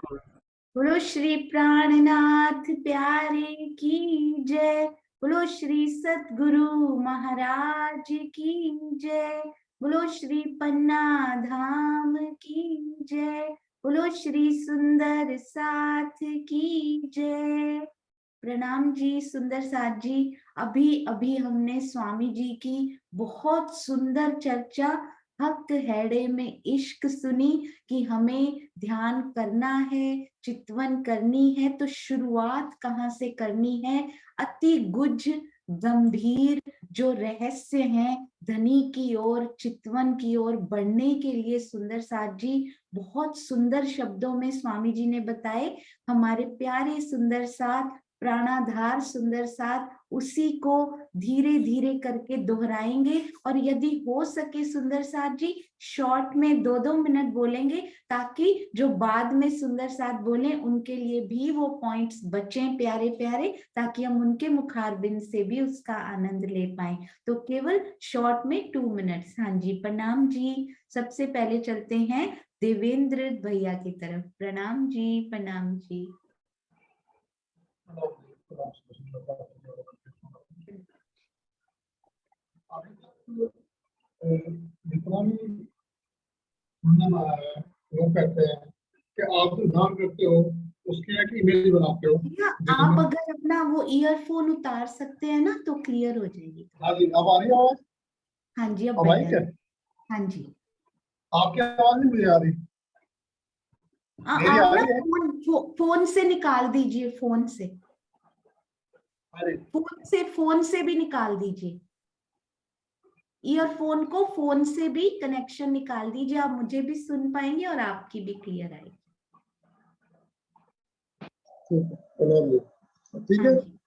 बोलो श्री प्राणनाथ प्यारे की जय। बोलो श्री सतगुरु महाराज की जय। बोलो श्री पन्ना धाम की जय। बोलो श्री सुंदर साथ की जय। प्रणाम जी सुंदर साथ जी। अभी अभी हमने स्वामी जी की बहुत सुंदर चर्चा हक हैड़े में इश्क सुनी कि हमें ध्यान करना है, चितवन करनी है, तो शुरुआत कहाँ से करनी है। अति गुज गंभीर जो रहस्य हैं धनी की ओर, चितवन की ओर बढ़ने के लिए सुंदर साथ जी बहुत सुंदर शब्दों में स्वामी जी ने बताए। हमारे प्यारे सुंदर साथ प्राणाधार सुंदर साथ उसी को धीरे धीरे करके दोहराएंगे, और यदि हो सके सुंदर साथ जी शॉर्ट में 2-2 मिनट बोलेंगे, ताकि जो बाद में सुंदर साथ बोले उनके लिए भी वो पॉइंट्स बचें प्यारे प्यारे, ताकि हम उनके मुखारबिंद से भी उसका आनंद ले पाए। तो केवल शॉर्ट में 2 मिनट्स। हाँ जी प्रणाम जी। सबसे पहले चलते हैं देवेंद्र भैया की तरफ। प्रणाम जी, प्रणाम जी। जितना भी सुनने में आया है वो कहते हैं कि आप जो ध्यान करते हो उसकी एक इमेज बनाते हो। आप अगर अपना वो ईयरफोन उतार सकते हैं ना तो क्लियर हो जाएगी। हाँ जी, अब आ रही है आवाज? हाँ जी अब अब आई बढ़िया। क्या? हाँ जी। आपकी आवाज नहीं मुझे आ रही। मेरी आप आ ना रही है? फोन से निकाल दीजिए, फोन से। अरे फोन से भी निकाल दीजिए ईयरफोन को, फोन से भी कनेक्शन निकाल दीजिए। आप मुझे भी सुन पाएंगे और आपकी भी क्लियर आएगी। ठीक हाँ है। जी,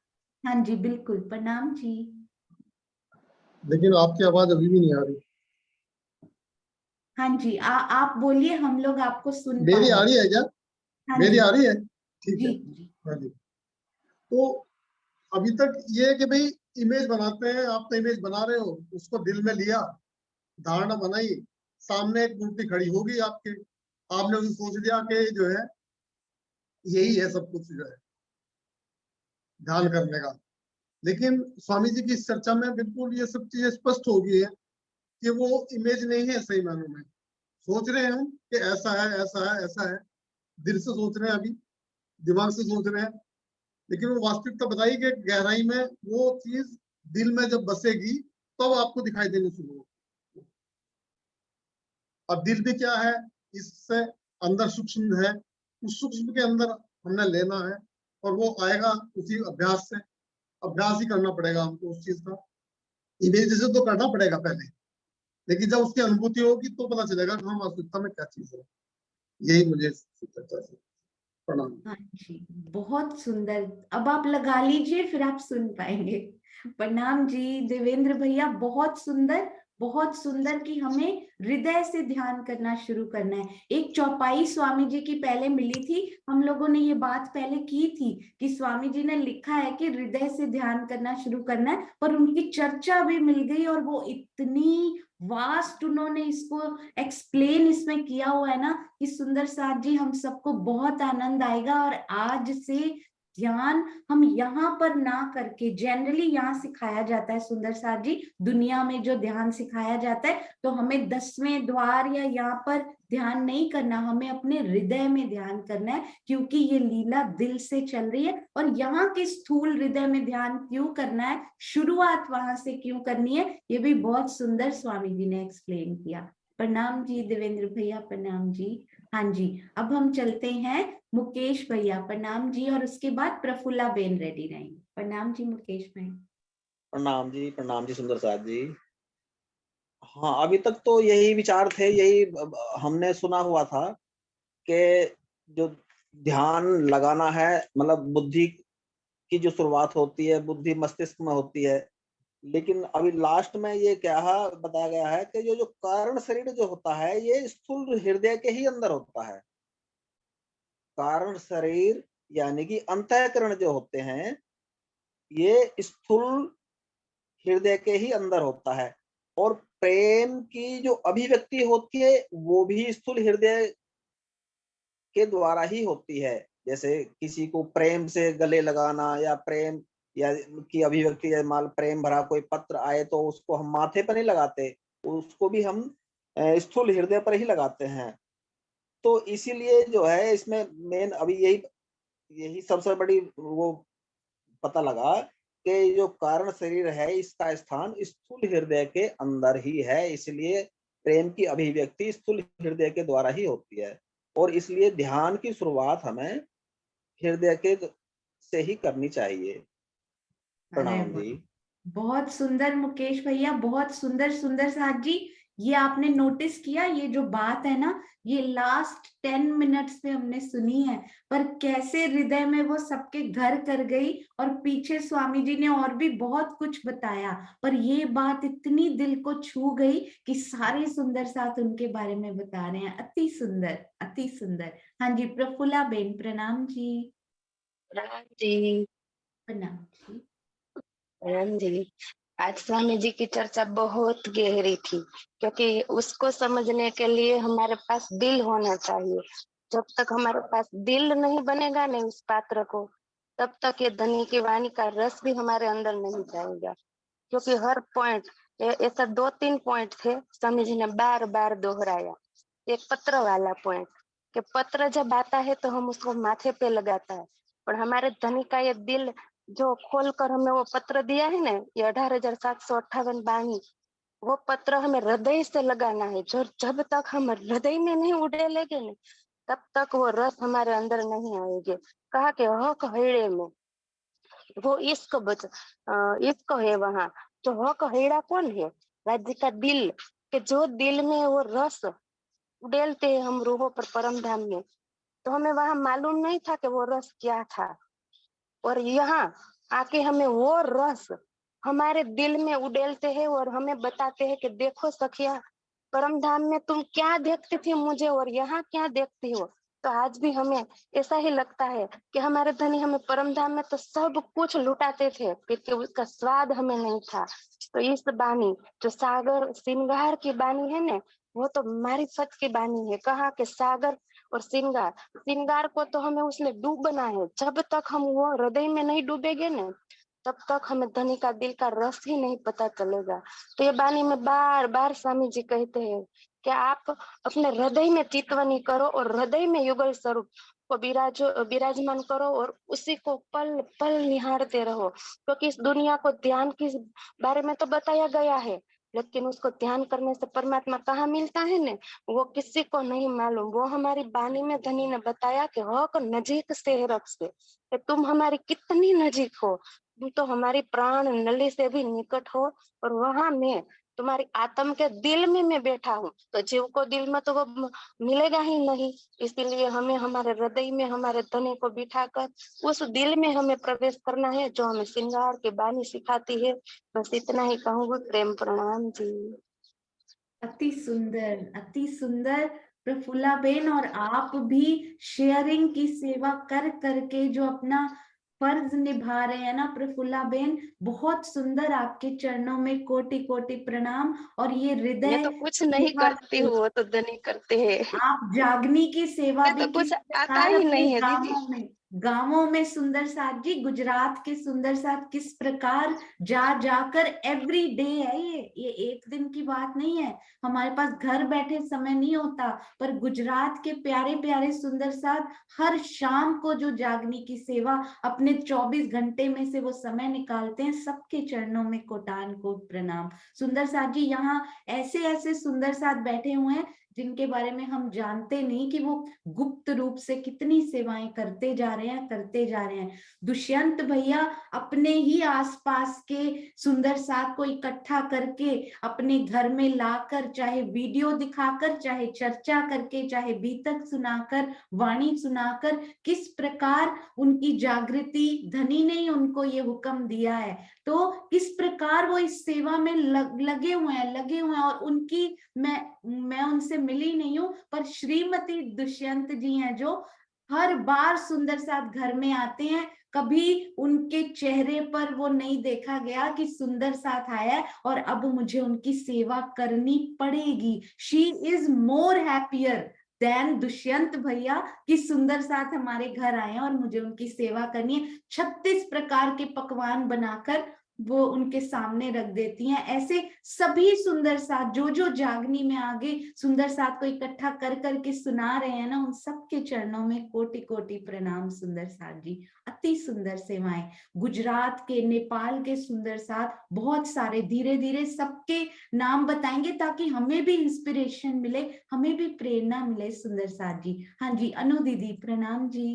हाँ जी बिल्कुल। प्रणाम जी। लेकिन आपकी आवाज अभी भी नहीं आ रही। हाँ जी आप बोलिए, हम लोग आपको सुन पा मेरी रहे आ हैं। रही है क्या? हाँ मेरी जी आ रही है? ठीक जी है। जी। हाँ जी। तो अभी तक ये है कि भाई इमेज बनाते हैं, आप तो इमेज बना रहे हो, उसको दिल में लिया, धारणा बनाई, सामने एक मूर्ति खड़ी होगी आपके, आपने उसे सोच लिया कि जो है यही है सब कुछ जो है ध्यान करने का। लेकिन स्वामी जी की इस चर्चा में बिल्कुल ये सब चीजें स्पष्ट हो गई है कि वो इमेज नहीं है सही मायनों में। सोच रहे हैं हम कि ऐसा है ऐसा है ऐसा है, दिल से सोच रहे हैं, अभी दिमाग से सोच रहे हैं, लेकिन वो वास्तविकता बताई कि गहराई में वो चीज दिल में जब बसेगी तब तो आपको दिखाई देनी शुरू हो। अब दिल भी क्या है, इससे अंदर सूक्ष्म है, उस सूक्ष्म के अंदर हमने लेना है, और वो आएगा उसी अभ्यास से। अभ्यास ही करना पड़ेगा हमको उस चीज का। इमेज से तो करना पड़ेगा पहले, लेकिन जब उसकी अनुभूति होगी तो पता चलेगा कि हम वास्तविकता में क्या चीज है। यही मुझे चर्चा से। प्रणाम। हाँ जी बहुत सुंदर। अब आप लगा लीजिए फिर आप सुन पाएंगे। प्रणाम जी देवेंद्र भैया। बहुत सुंदर, बहुत सुंदर कि हमें हृदय से ध्यान करना शुरू करना है। एक चौपाई स्वामी जी की पहले मिली थी, हम लोगों ने ये बात पहले की थी कि स्वामी जी ने लिखा है कि हृदय से ध्यान करना शुरू करना है, पर उनकी चर्चा भी मिल गई और वो इतनी वास्ट उन्होंने इसको एक्सप्लेन इसमें किया हुआ है ना कि सुंदर साथ जी हम सबको बहुत आनंद आएगा। और आज से ध्यान हम यहाँ पर ना करके, जनरली यहाँ सिखाया जाता है सुंदर साथ जी, दुनिया में जो ध्यान सिखाया जाता है, तो हमें 10वें द्वार या यहाँ पर ध्यान नहीं करना, हमें अपने हृदय में ध्यान करना है, क्योंकि ये लीला दिल से चल रही है। और यहाँ के स्थूल हृदय में ध्यान क्यों करना है, शुरुआत वहां से क्यों करनी है, ये भी बहुत सुंदर स्वामी जी ने एक्सप्लेन किया। प्रणाम जी देवेंद्र भैया, प्रणाम जी। हाँ जी अब हम चलते हैं मुकेश भैया। प्रणाम जी। और उसके बाद प्रफुल्ला बेन रेडी रहेंगे। प्रणाम जी मुकेश भाई। प्रणाम जी सुंदर साथ जी। हाँ अभी तक तो यही विचार थे, यही हमने सुना हुआ था कि जो ध्यान लगाना है, मतलब बुद्धि की जो शुरुआत होती है बुद्धि मस्तिष्क में होती है, लेकिन अभी लास्ट में ये क्या बताया गया है कि जो जो कारण शरीर जो होता है ये स्थूल हृदय के ही अंदर होता है। कारण शरीर यानी कि अंतःकरण जो होते हैं ये स्थूल हृदय के ही अंदर होता है, और प्रेम की जो अभिव्यक्ति होती है वो भी स्थूल हृदय के द्वारा ही होती है। जैसे किसी को प्रेम से गले लगाना या प्रेम या की अभिव्यक्ति, या मान प्रेम भरा कोई पत्र आए तो उसको हम माथे पर नहीं लगाते, उसको भी हम स्थूल हृदय पर ही लगाते हैं। तो इसीलिए जो है इसमें मेन अभी यही सबसे बड़ी वो पता लगा कि जो कारण शरीर है इसका स्थान स्थूल हृदय के अंदर ही है, इसलिए प्रेम की अभिव्यक्ति स्थूल हृदय के द्वारा ही होती है। और इसलिए ध्यान की शुरुआत हमें हृदय के से ही करनी चाहिए। अरे प्रणाम वाह, जी। बहुत सुंदर मुकेश भैया, बहुत सुंदर। सुंदर साथ जी, ये आपने नोटिस किया, ये जो बात है ना, ये लास्ट 10 मिनट्स में हमने सुनी है, पर कैसे हृदय में वो सबके घर कर गई। और पीछे स्वामी जी ने और भी बहुत कुछ बताया, पर ये बात इतनी दिल को छू गई कि सारे सुंदर साथ उनके बारे में बता रहे हैं। अति सुंदर, अति सुंदर। हाँ जी, प्रफुल्ला बेन, प्रणाम जी। राम जी। प्रणाम जी। राम जी, आज स्वामी जी की चर्चा बहुत गहरी थी, क्योंकि उसको समझने के लिए हमारे पास दिल होना चाहिए। जब तक हमारे पास दिल नहीं बनेगा नहीं उस पात्र को, तब तक ये धनी की वाणी का रस भी हमारे अंदर नहीं जाएगा। क्योंकि हर पॉइंट, ऐसा 2-3 पॉइंट थे स्वामी जी ने बार बार दोहराया। एक पत्र वाला पॉइंट, कि पत्र जब आता है तो हम उसको माथे पे लगाता है, पर हमारे धनी का ये दिल जो खोलकर हमें वो पत्र दिया है ना, ये 18,758 बाणी, वो पत्र हमें हृदय से लगाना है। जो जब तक हम हृदय में नहीं उड़ेलेंगे ना, तब तक वो रस हमारे अंदर नहीं आएंगे। कहा कि हक हैड़े में वो इश्क है वहाँ। जो हक हैड़ा कौन है? राज्य का दिल, कि जो दिल में वो रस उड़ेलते हैं हम रूहों पर परम धाम में। तो हमें वहां मालूम नहीं था कि वो रस क्या था, और यहाँ आके हमें वो रस हमारे दिल में उड़ेलते हैं और हमें बताते हैं कि देखो सखिया, परम धाम में तुम क्या देखती थी मुझे और यहाँ क्या देखती हो। तो आज भी हमें ऐसा ही लगता है कि हमारे धनी हमें परम धाम में तो सब कुछ लुटाते थे, क्योंकि उसका स्वाद हमें नहीं था। तो इस बानी, जो सागर श्रृंगार की बानी है ना, वो तो मारिफत की बानी है। कहा कि सागर और श्रृंगार को तो हमें उसमें डूबना है। जब तक हम वो हृदय में नहीं डूबेंगे ना, तब तक हमें धनी का दिल का रस ही नहीं पता चलेगा। तो ये बानी में बार बार स्वामी जी कहते हैं कि आप अपने हृदय में चितवनी करो और हृदय में युगल स्वरूप को विराजमान करो और उसी को पल पल निहारते रहो। क्योंकि इस दुनिया को ध्यान के बारे में तो बताया गया है, लेकिन उसको ध्यान करने से परमात्मा कहाँ मिलता है ने, वो किसी को नहीं मालूम। वो हमारी बानी में धनी ने बताया कि हक नजीक से रख से, तुम हमारी कितनी नजीक हो, तुम तो हमारी प्राण नली से भी निकट हो, और वहां मैं तुम्हारी आत्म के दिल में मैं बैठा हूँ। तो जीव को दिल में तो वो मिलेगा ही नहीं, इसीलिए हमें हमारे हृदय में हमारे धनी को बिठाकर उस दिल में हमें प्रवेश करना है, जो हमें श्रृंगार की बानी सिखाती है। बस इतना ही कहूँगी। प्रेम प्रणाम जी। अति सुंदर, अति सुंदर प्रफुल्ला बेन। और आप भी शेयरिंग की सेवा कर करके जो अपना फर्ज निभा रहे हैं ना प्रफुल्ला बेन, बहुत सुंदर। आपके चरणों में कोटि कोटि प्रणाम। और ये मैं हृदय तो कुछ नहीं सेवा करती हूँ, वो तो धनी करते हैं। आप जागनी की सेवा मैं भी तो किस कुछ आता प्रकार ही अपने नहीं है दीदी। गांवों में सुंदर साथ जी, गुजरात के सुंदर साथ किस प्रकार जा जाकर एवरी डे है। ये एक दिन की बात नहीं है। हमारे पास घर बैठे समय नहीं होता, पर गुजरात के प्यारे प्यारे सुंदर साथ हर शाम को जो जागनी की सेवा अपने 24 घंटे में से वो समय निकालते हैं, सबके चरणों में कोटान कोट प्रणाम। सुंदर साथ जी, यहाँ ऐसे ऐसे सुंदर साथ बैठे हुए हैं जिनके बारे में हम जानते नहीं कि वो गुप्त रूप से कितनी सेवाएं करते जा रहे हैं, करते जा रहे हैं। दुष्यंत भैया अपने ही आसपास के सुंदर साथ को इकट्ठा करके अपने घर में लाकर, चाहे वीडियो दिखाकर, चाहे चर्चा करके, चाहे बीतक सुनाकर, वाणी सुनाकर, किस प्रकार उनकी जागृति, धनी ने ही उनको ये हुक्म दिया है, तो किस प्रकार वो इस सेवा में लगे हुए हैं। और उनकी मैं उनसे मिली नहीं हूँ, पर श्रीमती दुष्यंत जी हैं जो हर बार सुंदर साथ घर में आते हैं। कभी उनके चेहरे पर वो नहीं देखा गया कि सुंदर साथ आया है और अब मुझे उनकी सेवा करनी पड़ेगी। She is more happier than Dushyant भैया कि सुंदर साथ हमारे घर आए हैं और मुझे उनकी सेवा करनी है। 36 प्रकार के पकवान बनाकर वो उनके सामने रख देती हैं। ऐसे सभी सुंदर साथ जो जागनी में आगे सुंदर साथ को इकट्ठा कर करके सुना रहे हैं ना, उन सबके चरणों में कोटि कोटि प्रणाम सुंदर साथ जी। अति सुंदर सेवाएं। गुजरात के, नेपाल के सुंदर साथ बहुत सारे, धीरे धीरे सबके नाम बताएंगे ताकि हमें भी इंस्पिरेशन मिले, हमें भी प्रेरणा मिले सुंदर साथ जी। हाँ जी, अनु दीदी प्रणाम जी।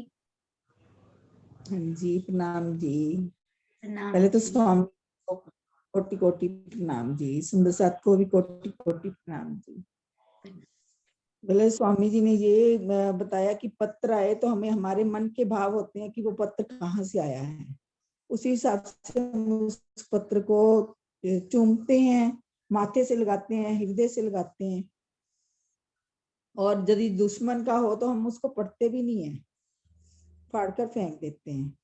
हाँ जी, प्रणाम जी। प्रणाम पहले तो जी। स्वामी को कोटि कोटि प्रणाम जी, सुंदर साथ को भी कोटि कोटि प्रणाम जी। पहले स्वामी जी ने ये बताया कि पत्र आए तो हमें हमारे मन के भाव होते हैं कि वो पत्र कहाँ से आया है, उसी हिसाब से हम उस पत्र को चूमते हैं, माथे से लगाते हैं, हृदय से लगाते हैं। और यदि दुश्मन का हो तो हम उसको पढ़ते भी नहीं है, फाड़कर फेंक देते हैं।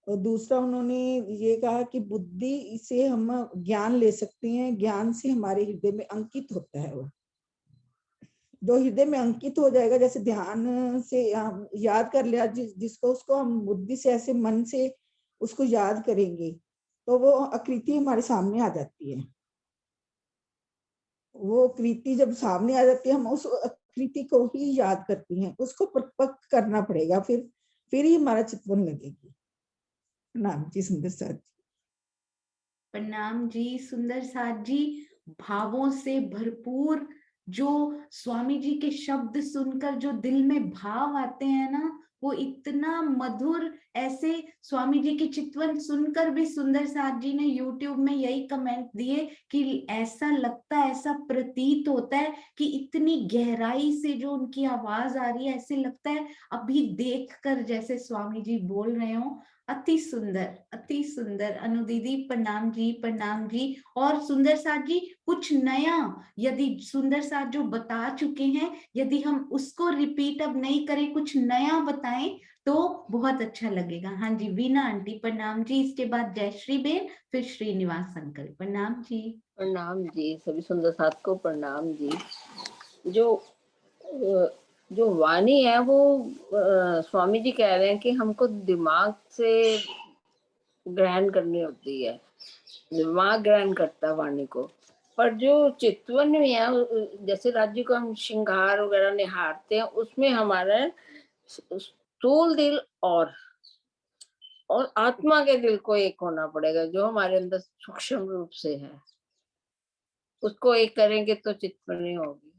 और दूसरा उन्होंने ये कहा कि बुद्धि से हम ज्ञान ले सकते हैं, ज्ञान से हमारे हृदय में अंकित होता है। वो जो हृदय में अंकित हो जाएगा, जैसे ध्यान से हम याद कर लिया जिसको, उसको हम बुद्धि से ऐसे मन से उसको याद करेंगे तो वो आकृति हमारे सामने आ जाती है। वो कृति जब सामने आ जाती है, हम उस आकृति को ही याद करती हैं। उसको परिपक्व करना पड़ेगा, फिर ही हमारा चितवन लगेगी। प्रणाम जी सुंदर साथ जी। प्रणाम जी सुंदर साथ जी। भावों से भरपूर जो स्वामी जी के शब्द सुनकर जो दिल में भाव आते हैं ना, वो इतना मधुर। ऐसे स्वामी जी की चितवन सुनकर भी सुंदर साथ जी ने YouTube में यही कमेंट दिए कि ऐसा लगता है, ऐसा प्रतीत होता है कि इतनी गहराई से जो उनकी आवाज आ रही है, ऐसे लगता है अभी देखकर जैसे स्वामी जी बोल रहे हो। अति सुंदर, अति सुंदर। अनु दीदी प्रणाम जी, प्रणाम जी। और सुंदर साथ जी कुछ नया यदि सुंदर साथ जो बता चुके हैं, यदि हम उसको रिपीट अब नहीं करें, कुछ नया बताएं तो बहुत अच्छा लगेगा। हाँ जी, वीना आंटी प्रणाम जी। इसके बाद जयश्री बेन, फिर श्रीनिवास अंकल प्रणाम जी। प्रणाम जी, सभी सुंदर साथ को प्रणाम जी। जो वाणी है वो स्वामी जी कह रहे हैं कि हमको दिमाग से ग्रहण करनी होती है, दिमाग ग्रहण करता है वाणी को। पर जो चितवन में है, जैसे राज्य को हम श्रृंगार वगैरह निहारते हैं, उसमें हमारा स्थूल दिल और आत्मा के दिल को एक होना पड़ेगा, जो हमारे अंदर सूक्ष्म रूप से है। उसको एक करेंगे तो चितवनी होगी।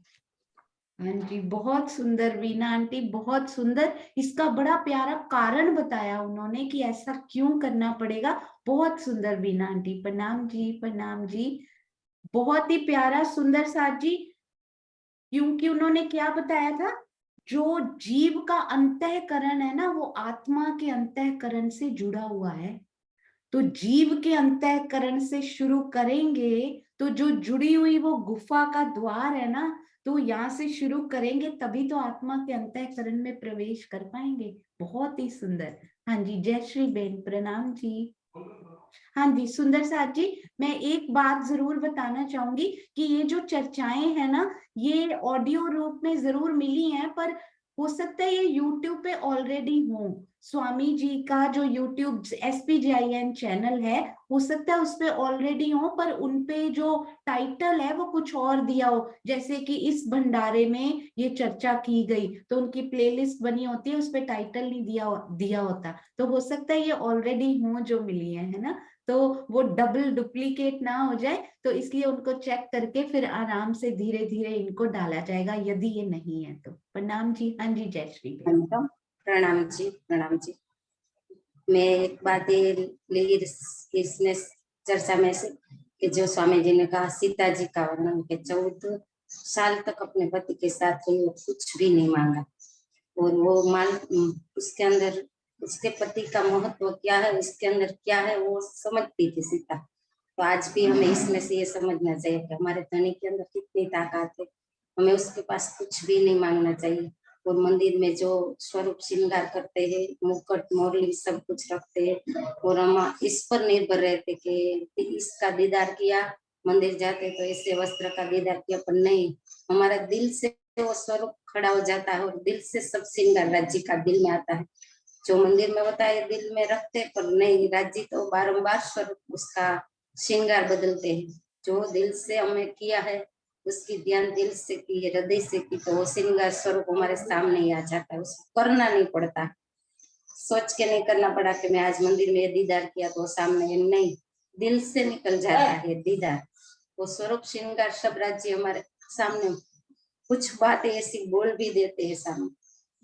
हाँ जी, बहुत सुंदर वीना आंटी, बहुत सुंदर। इसका बड़ा प्यारा कारण बताया उन्होंने कि ऐसा क्यों करना पड़ेगा। बहुत सुंदर वीना आंटी, प्रणाम जी, प्रणाम जी। बहुत ही प्यारा सुंदर साथ जी, क्योंकि उन्होंने क्या बताया था, जो जीव का अंतःकरण है ना, वो आत्मा के अंतःकरण से जुड़ा हुआ है। तो जीव के अंतःकरण से शुरू करेंगे तो जो जुड़ी हुई वो गुफा का द्वार है ना, तो यहाँ से शुरू करेंगे तभी तो आत्मा के अंतःकरण में प्रवेश कर पाएंगे। बहुत ही सुंदर। हाँ जी, जयश्री बेन प्रणाम जी। हाँ जी सुंदर साथ जी, मैं एक बात जरूर बताना चाहूंगी कि ये जो चर्चाएं हैं ना, ये ऑडियो रूप में जरूर मिली हैं, पर हो सकता है ये YouTube पे ऑलरेडी हो। स्वामी जी का जो YouTube SPJIN चैनल है, हो सकता है उस पे ऑलरेडी हो, पर उनपे जो टाइटल है वो कुछ और दिया हो। जैसे कि इस भंडारे में ये चर्चा की गई, तो उनकी प्लेलिस्ट बनी होती है, उस पे टाइटल नहीं दिया होता। तो हो सकता है ये ऑलरेडी हो जो मिली है ना, तो वो डबल डुप्लीकेट ना हो जाए, तो इसलिए उनको चेक करके फिर आराम से धीरे धीरे इनको डाला जाएगा, यदि ये नहीं है तो। प्रणाम जी। हाँ जी, जय श्री बेन। प्रणाम जी, प्रणाम जी। मैं एक बात ये ली इसमें चर्चा में से कि जो स्वामी जी ने कहा सीता जी का वर्णन के 14 साल तक अपने पति के साथ रही, कुछ भी नहीं मांगा, और वो उसके अंदर उसके पति का महत्व क्या है, उसके अंदर क्या है, वो समझती थी सीता। तो आज भी हमें इसमें से ये समझना चाहिए कि हमारे धनी के अंदर कितनी ताकत है, हमें उसके पास कुछ भी नहीं मांगना चाहिए। और मंदिर में जो स्वरूप श्रृंगार करते हैं, मुकुट मोरली सब कुछ रखते हैं, और हम इस पर निर्भर रहते कि इसका दीदार किया, मंदिर जाते तो ऐसे वस्त्र का दीदार किया, पर नहीं, हमारा दिल से वो स्वरूप खड़ा हो जाता है और दिल से सब श्रृंगार राज जी का दिल में आता है। जो मंदिर में होता है दिल में रखते, पर नहीं, राज जी तो बारंबार स्वरूप उसका श्रृंगार बदलते हैं। जो दिल से हमें किया है उसकी ध्यान दिल से की, हृदय से की, तो वो श्रृंगार स्वरूप हमारे सामने ही आ जाता है। उसको करना नहीं पड़ता, सोच के नहीं करना पड़ा कि मैं आज मंदिर में दीदार किया तो सामने, नहीं, दिल से निकल जाता है दीदार। वो स्वरूप श्रृंगार सब राज्य हमारे सामने, कुछ बातें ऐसी बोल भी देते हैं सामने,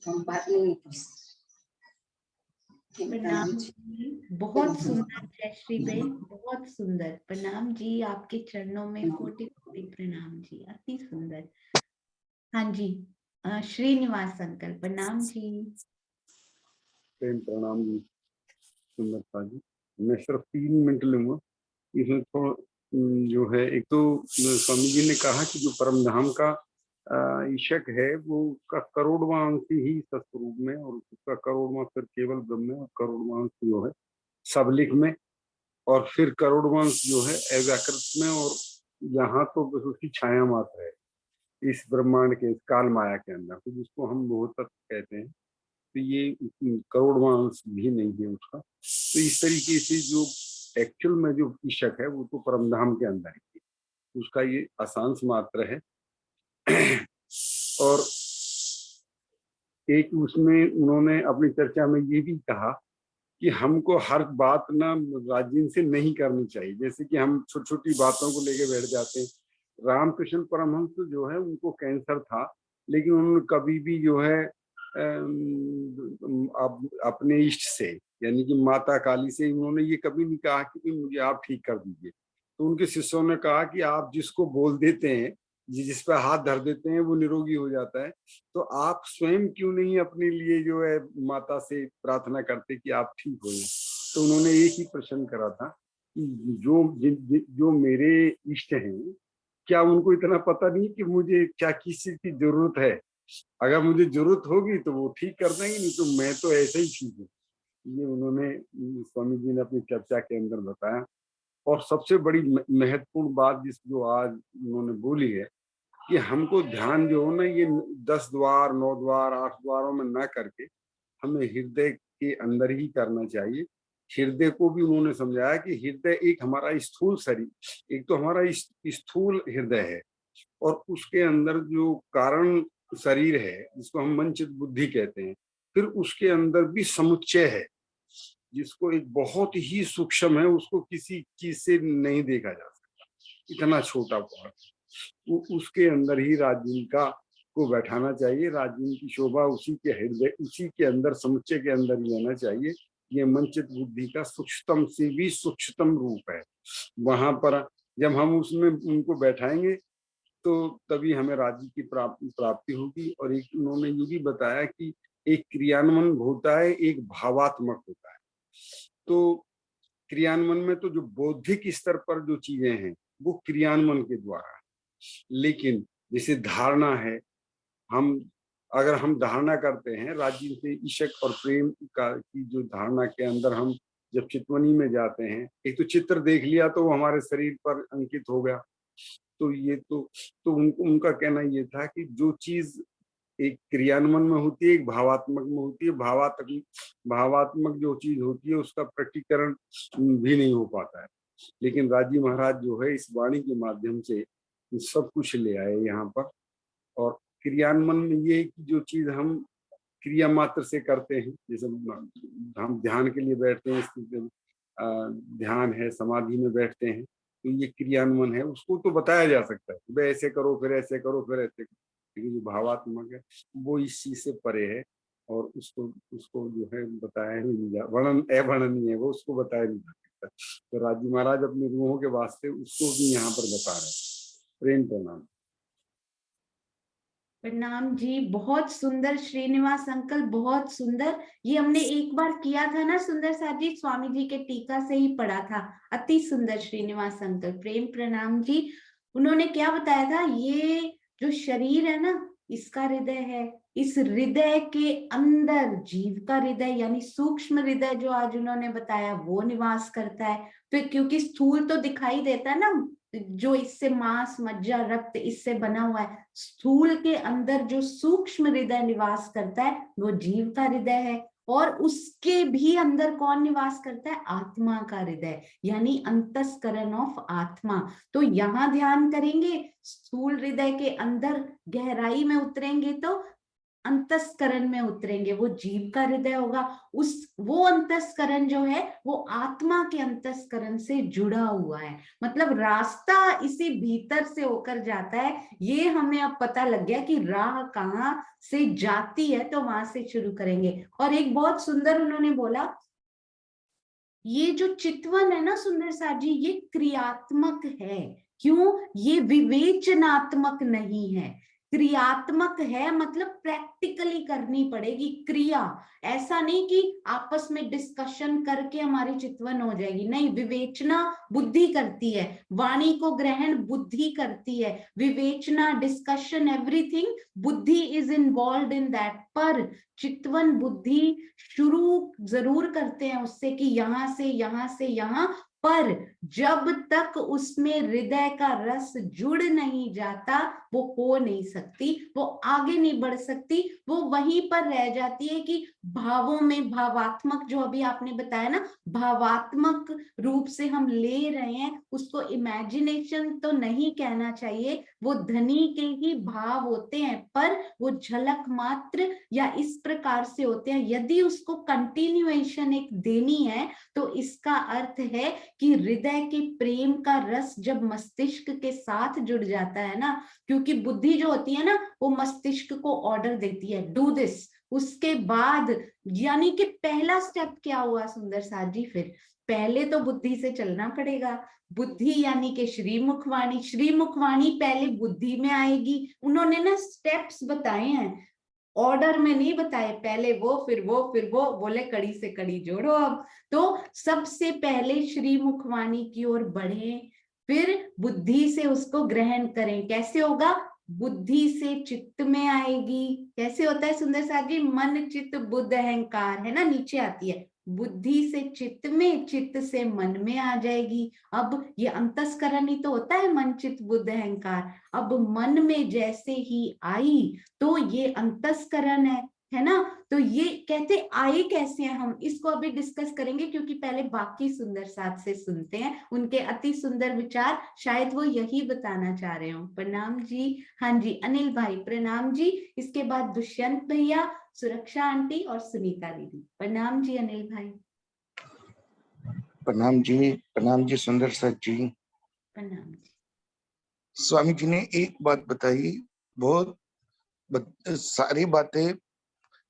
हम बात नहीं कर सकते। प्रणाम जी, बहुत सुंदर जय श्री बहन, बहुत सुंदर। प्रणाम जी, आपके चरणों में कोटि कोटि प्रणाम जी, अति सुंदर। हाँ जी, श्रीनिवास अंकल प्रणाम जी। प्रेम प्रणाम जी, सुंदरता जी। मैं सिर्फ 3 मिनट लूंगा इसमें। थोड़ा जो है, एक तो स्वामी जी ने कहा कि जो परम धाम का ईशक है वो का करोड़वां अंश ही सतस्वरूप में, और उसका करोड़वां फिर केवल ब्रह्म में, और करोड़वां अंश जो है सबलिक में, और फिर करोड़वां अंश जो है अव्याकृत में, और यहाँ तो बस उसकी छाया मात्र है इस ब्रह्मांड के, इस काल माया के अंदर, तो जिसको हम बहुत तत्व कहते हैं। तो ये करोड़वां अंश भी नहीं है उसका। तो इस तरीके से जो एक्चुअल में जो ईशक है वो तो परमधाम के अंदर ही है, उसका ये असांश मात्र है। और एक उसमें उन्होंने अपनी चर्चा में ये भी कहा कि हमको हर बात ना राजीव से नहीं करनी चाहिए, जैसे कि हम छोटी छोटी बातों को लेके बैठ जाते हैं। रामकृष्ण परमहंस जो है उनको कैंसर था, लेकिन उन्होंने कभी भी जो है अपने इष्ट से, यानी कि माता काली से, उन्होंने ये कभी नहीं कहा कि मुझे आप ठीक कर दीजिए। तो उनके शिष्यों ने कहा कि आप जिसको बोल देते हैं, जिस पर हाथ धर देते हैं वो निरोगी हो जाता है, तो आप स्वयं क्यों नहीं अपने लिए जो है माता से प्रार्थना करते कि आप ठीक हो जाए। तो उन्होंने एक ही प्रश्न करा था कि जो मेरे इष्ट हैं, क्या उनको इतना पता नहीं कि मुझे क्या किस चीज की जरूरत है? अगर मुझे जरूरत होगी तो वो ठीक कर देंगे, नहीं तो मैं तो ऐसे ही ठीक हूँ। ये उन्होंने स्वामी जी ने अपनी चर्चा के अंदर बताया। और सबसे बड़ी महत्वपूर्ण बात जो आज उन्होंने बोली है कि हमको ध्यान जो हो ना, ये 10 द्वार 9 द्वार 8 द्वारों में ना करके हमें हृदय के अंदर ही करना चाहिए। हृदय को भी उन्होंने समझाया कि हृदय एक हमारा स्थूल शरीर, एक तो हमारा स्थूल हृदय है, और उसके अंदर जो कारण शरीर है जिसको हम मन चित्त बुद्धि कहते हैं, फिर उसके अंदर भी समुच्चय है जिसको एक बहुत ही सूक्ष्म है, उसको किसी चीज से नहीं देखा जा सकता, इतना छोटा पार्ट। उसके अंदर ही राजीव का को बैठाना चाहिए। राजीव की शोभा उसी के हृदय, उसी के अंदर समुच्चय के अंदर ही रहना चाहिए। ये मन चित्त बुद्धि का सूक्ष्मतम से भी सूक्ष्मतम रूप है। वहां पर जब हम उसमें उनको बैठाएंगे तो तभी हमें राज्य की प्राप्ति होगी। और एक उन्होंने ये भी बताया कि एक क्रियान्वयन होता है, एक भावात्मक होता है। तो क्रियान्वयन में तो जो बौद्धिक स्तर पर जो चीजें हैं वो क्रियान्वयन के द्वारा, लेकिन जैसे धारणा है, अगर हम धारणा करते हैं राजीव से ईशक और प्रेम की जो धारणा के अंदर हम जब चितवनी में जाते हैं, एक तो चित्र देख लिया तो वो हमारे शरीर पर अंकित हो गया। तो ये तो उनका कहना ये था कि जो चीज एक क्रियान्वयन में होती है, एक भावात्मक में होती है। भावात्मक जो चीज होती है उसका प्रकटीकरण भी नहीं हो पाता है, लेकिन राजीव महाराज जो है इस वाणी के माध्यम से सब कुछ ले आए यहाँ पर। और क्रियान्वयन में ये है कि जो चीज हम क्रिया मात्र से करते हैं, जैसे हम ध्यान के लिए बैठते हैं, ध्यान है, समाधि में बैठते हैं, तो ये क्रियान्वयन है, उसको तो बताया जा सकता है, भाई ऐसे करो फिर ऐसे करो फिर ऐसे करो, लेकिन जो भावात्मक है वो इस चीज से परे है, और उसको जो है बताया नहीं जा, वर्णन अवर्णनीय है वो, उसको बताया नहीं जा सकता। तो राजीव महाराज अपने रूहों के वास्ते उसको भी यहाँ पर बता रहे हैं। प्रेम प्रणाम। प्रणाम जी, बहुत सुंदर श्रीनिवास अंकल, बहुत सुंदर। ये हमने एक बार किया था ना सुंदर साथ जी, स्वामी जी के टीका से ही पढ़ा था। अति सुंदर श्रीनिवास अंकल, प्रेम प्रणाम जी। उन्होंने क्या बताया था, ये जो शरीर है ना इसका हृदय है, इस हृदय के अंदर जीव का हृदय यानी सूक्ष्म हृदय जो आज उन्होंने बताया वो निवास करता है। तो क्योंकि स्थूल तो दिखाई देता है ना, जो इससे मांस मज्जा रक्त इससे बना हुआ है, स्थूल के अंदर जो सूक्ष्म हृदय निवास करता है वो जीव का हृदय है, और उसके भी अंदर कौन निवास करता है? आत्मा का हृदय, यानी अंतस्करण ऑफ आत्मा। तो यहाँ ध्यान करेंगे, स्थूल हृदय के अंदर गहराई में उतरेंगे तो अंतस्करण में उतरेंगे, वो जीव का हृदय होगा। वो अंतस्करण जो है वो आत्मा के अंतस्करण से जुड़ा हुआ है, मतलब रास्ता इसी भीतर से होकर जाता है। ये हमें अब पता लग गया कि राह कहाँ से जाती है, तो वहां से शुरू करेंगे। और एक बहुत सुंदर उन्होंने बोला, ये जो चितवन है ना सुंदर साथ जी, ये क्रियात्मक है। क्यों? ये विवेचनात्मक नहीं है, क्रियात्मक है, मतलब प्रैक्टिकली करनी पड़ेगी क्रिया। ऐसा नहीं कि आपस में डिस्कशन करके हमारी चितवन हो जाएगी, नहीं, विवेचना बुद्धि करती है, वाणी को ग्रहण बुद्धि करती है, विवेचना, डिस्कशन, एवरीथिंग बुद्धि इज इन्वॉल्व इन दैट। पर चितवन बुद्धि शुरू जरूर करते हैं उससे कि यहां से यहां से यहां, पर जब तक उसमें हृदय का रस जुड़ नहीं जाता वो हो नहीं सकती, वो आगे नहीं बढ़ सकती, वो वहीं पर रह जाती है कि भावों में, भावात्मक जो अभी आपने बताया ना, भावात्मक रूप से हम ले रहे हैं उसको, इमेजिनेशन तो नहीं कहना चाहिए, वो धनी के ही भाव होते हैं, पर वो झलक मात्र या इस प्रकार से होते हैं। यदि उसको कंटिन्यूएशन एक देनी है तो इसका अर्थ है कि हृदय के प्रेम का रस जब मस्तिष्क के साथ जुड़ जाता है ना, क्योंकि बुद्धि जो होती है ना वो मस्तिष्क को ऑर्डर देती है, डू दिस। उसके बाद यानी कि पहला स्टेप क्या हुआ सुंदर साथ जी? फिर पहले तो बुद्धि से चलना पड़ेगा। बुद्धि यानी कि श्रीमुखवाणी, श्रीमुखवाणी पहले बुद्धि में आएगी। उन्होंने ना स्टेप्स बताए हैं, ऑर्डर में नहीं बताए, पहले वो फिर वो फिर वो, बोले कड़ी से कड़ी जोड़ो। अब तो सबसे पहले श्री मुखवाणी की ओर बढ़े, फिर बुद्धि से उसको ग्रहण करें। कैसे होगा? बुद्धि से चित्त में आएगी। कैसे होता है सुंदर साथ जी? मन चित्त बुद्ध अहंकार है ना, नीचे आती है, बुद्धि से चित्त में, चित्त से मन में आ जाएगी। अब ये अंतस्करण ही तो होता है, मन चित्त बुद्ध अहंकार। अब मन में जैसे ही आई तो ये अंतस्करण है ना। तो ये कहते आए कैसे हैं, हम इसको अभी डिस्कस करेंगे, क्योंकि पहले बाकी सुंदर साथ से सुनते हैं उनके अति सुंदर विचार, शायद वो यही बताना चाह रहे हो। प्रणाम जी। हाँ जी अनिल भाई प्रणाम जी। इसके बाद दुष्यंत भैया, सुरक्षा आंटी और सुनीता दीदी। प्रणाम जी अनिल भाई। प्रणाम जी सुंदर सर जी। प्रणाम जी। स्वामी जी ने एक बात बताई, बहुत सारी बातें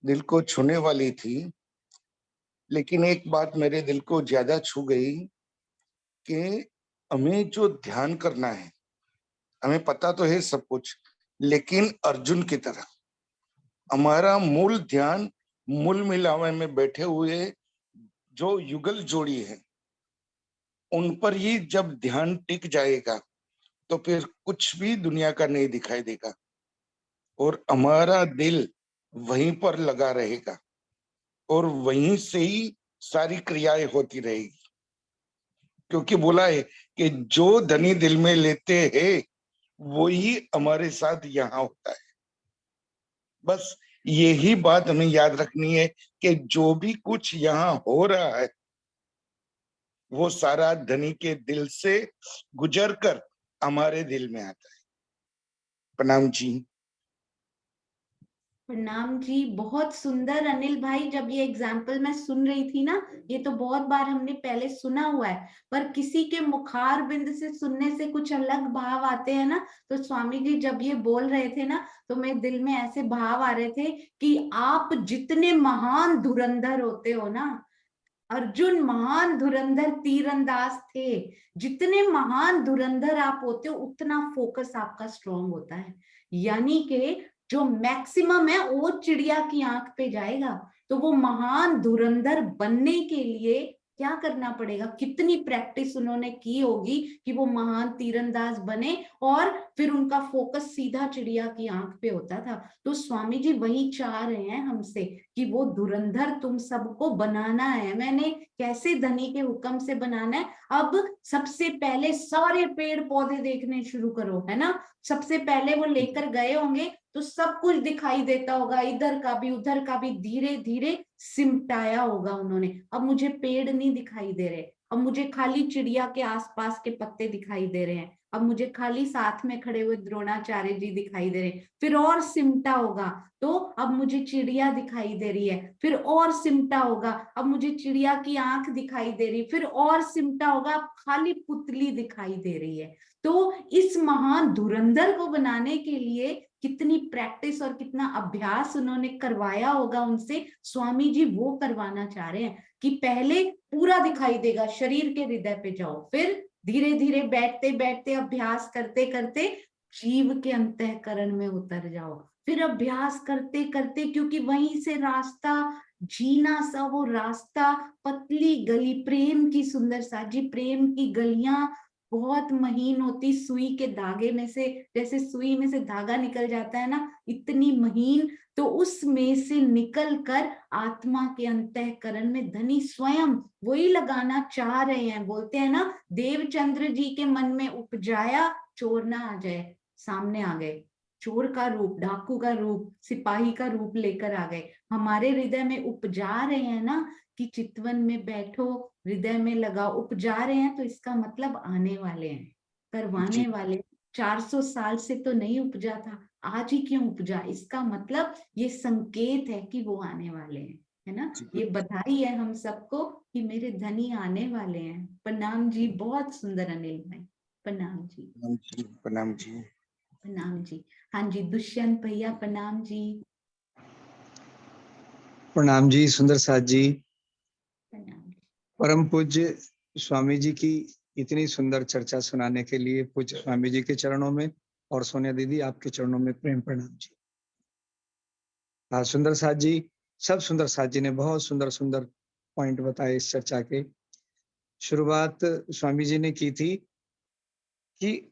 दिल को छूने वाली थी, लेकिन एक बात मेरे दिल को ज्यादा छू गई कि हमें जो ध्यान करना है, हमें पता तो है सब कुछ, लेकिन अर्जुन की तरह हमारा मूल ध्यान मूल मिलावे में बैठे हुए जो युगल जोड़ी है उन पर ही जब ध्यान टिक जाएगा तो फिर कुछ भी दुनिया का नहीं दिखाई देगा और हमारा दिल वहीं पर लगा रहेगा और वहीं से ही सारी क्रियाएं होती रहेगी। क्योंकि बोला है कि जो धनी दिल में लेते हैं वो ही हमारे साथ यहाँ होता है। बस यही बात हमें याद रखनी है कि जो भी कुछ यहाँ हो रहा है वो सारा धनी के दिल से गुजर कर हमारे दिल में आता है। प्रणाम जी। प्रणाम जी। बहुत सुंदर अनिल भाई। जब ये एग्जाम्पल मैं सुन रही थी ना, ये तो बहुत बार हमने पहले सुना हुआ है, पर किसी के मुखार बिंद से सुनने से कुछ अलग भाव आते हैं ना। तो स्वामी जी जब ये बोल रहे थे ना तो मेरे दिल में ऐसे भाव आ रहे थे कि आप जितने महान धुरंधर होते हो ना, अर्जुन महान धुरंधर तीरंदाज थे, जितने महान धुरंधर आप होते हो उतना फोकस आपका स्ट्रॉन्ग होता है। यानी कि जो मैक्सिमम है वो चिड़िया की आंख पे जाएगा। तो वो महान धुरंधर बनने के लिए क्या करना पड़ेगा, कितनी प्रैक्टिस उन्होंने की होगी कि वो महान तीरंदाज बने और फिर उनका फोकस सीधा चिड़िया की आंख पे होता था। तो स्वामी जी वही चाह रहे हैं हमसे कि वो धुरंधर तुम सबको बनाना है। मैंने कैसे धनी के हुक्म से बनाना है, अब सबसे पहले सारे पेड़ पौधे देखने शुरू करो, है ना। सबसे पहले वो लेकर गए होंगे तो सब कुछ दिखाई देता होगा, इधर का भी उधर का भी, धीरे धीरे सिमटाया होगा उन्होंने। अब मुझे पेड़ नहीं दिखाई दे रहे, अब मुझे खाली चिड़िया के आसपास के पत्ते दिखाई दे रहे हैं, अब मुझे खाली साथ में खड़े हुए द्रोणाचार्य जी दिखाई दे रहे हैं। फिर और सिमटा होगा तो अब मुझे चिड़िया दिखाई दे रही है, फिर और सिमटा होगा, अब मुझे चिड़िया की आंख दिखाई दे रही है, फिर और सिमटा होगा, अब खाली पुतली दिखाई दे रही है। तो इस महान धुरंधर को बनाने के लिए कितनी प्रैक्टिस और कितना अभ्यास उन्होंने करवाया होगा उनसे, स्वामी जी वो करवाना चाह रहे हैं कि पहले पूरा दिखाई देगा, शरीर के हृदय पे जाओ, फिर धीरे धीरे बैठते बैठते अभ्यास करते करते जीव के अंतःकरण में उतर जाओ, फिर अभ्यास करते करते, क्योंकि वहीं से रास्ता, जीना सा वो रास्ता, पतली गली, प्रेम की सुंदर सा जी, प्रेम की गलियां बहुत महीन होती, सुई के धागे में से, जैसे सुई में से धागा निकल जाता है ना, इतनी महीन, तो उसमें से निकल कर आत्मा के अंतःकरण में धनी स्वयं वही लगाना चाह रहे हैं। बोलते हैं ना, देवचंद्र जी के मन में उपजाया, चोर ना आ जाए, सामने आ गए, चोर का रूप, डाकू का रूप, सिपाही का रूप लेकर आ गए। हमारे हृदय में उपजा रहे हैं ना कि चितवन में बैठो, हृदय में लगाओ, उपजा रहे हैं तो इसका मतलब आने वाले हैं, करवाने वाले। 400 साल से तो नहीं उपजा था, आज ही क्यों उपजा, इसका मतलब ये संकेत है कि वो आने वाले हैं, है ना। ये बधाई है हम सबको कि मेरे धनी आने वाले हैं। प्रणाम जी, बहुत सुंदर अनिल भाई, प्रणाम जी। प्रणाम जी। प्रणाम जी। हाँ जी, दुष्यंत भैया प्रणाम जी। प्रणाम जी सुंदर साथ जी। प्रणाम। परम पूज्य स्वामी जी की इतनी सुंदर चर्चा सुनाने के लिए पूज्य स्वामी जी के चरणों में और सोनिया दीदी आपके चरणों में प्रेम प्रणाम जी। हाँ सुंदर साथ जी, सब सुंदर साथ जी ने बहुत सुंदर सुंदर पॉइंट बताए इस चर्चा के। शुरुआत स्वामी जी ने की थी कि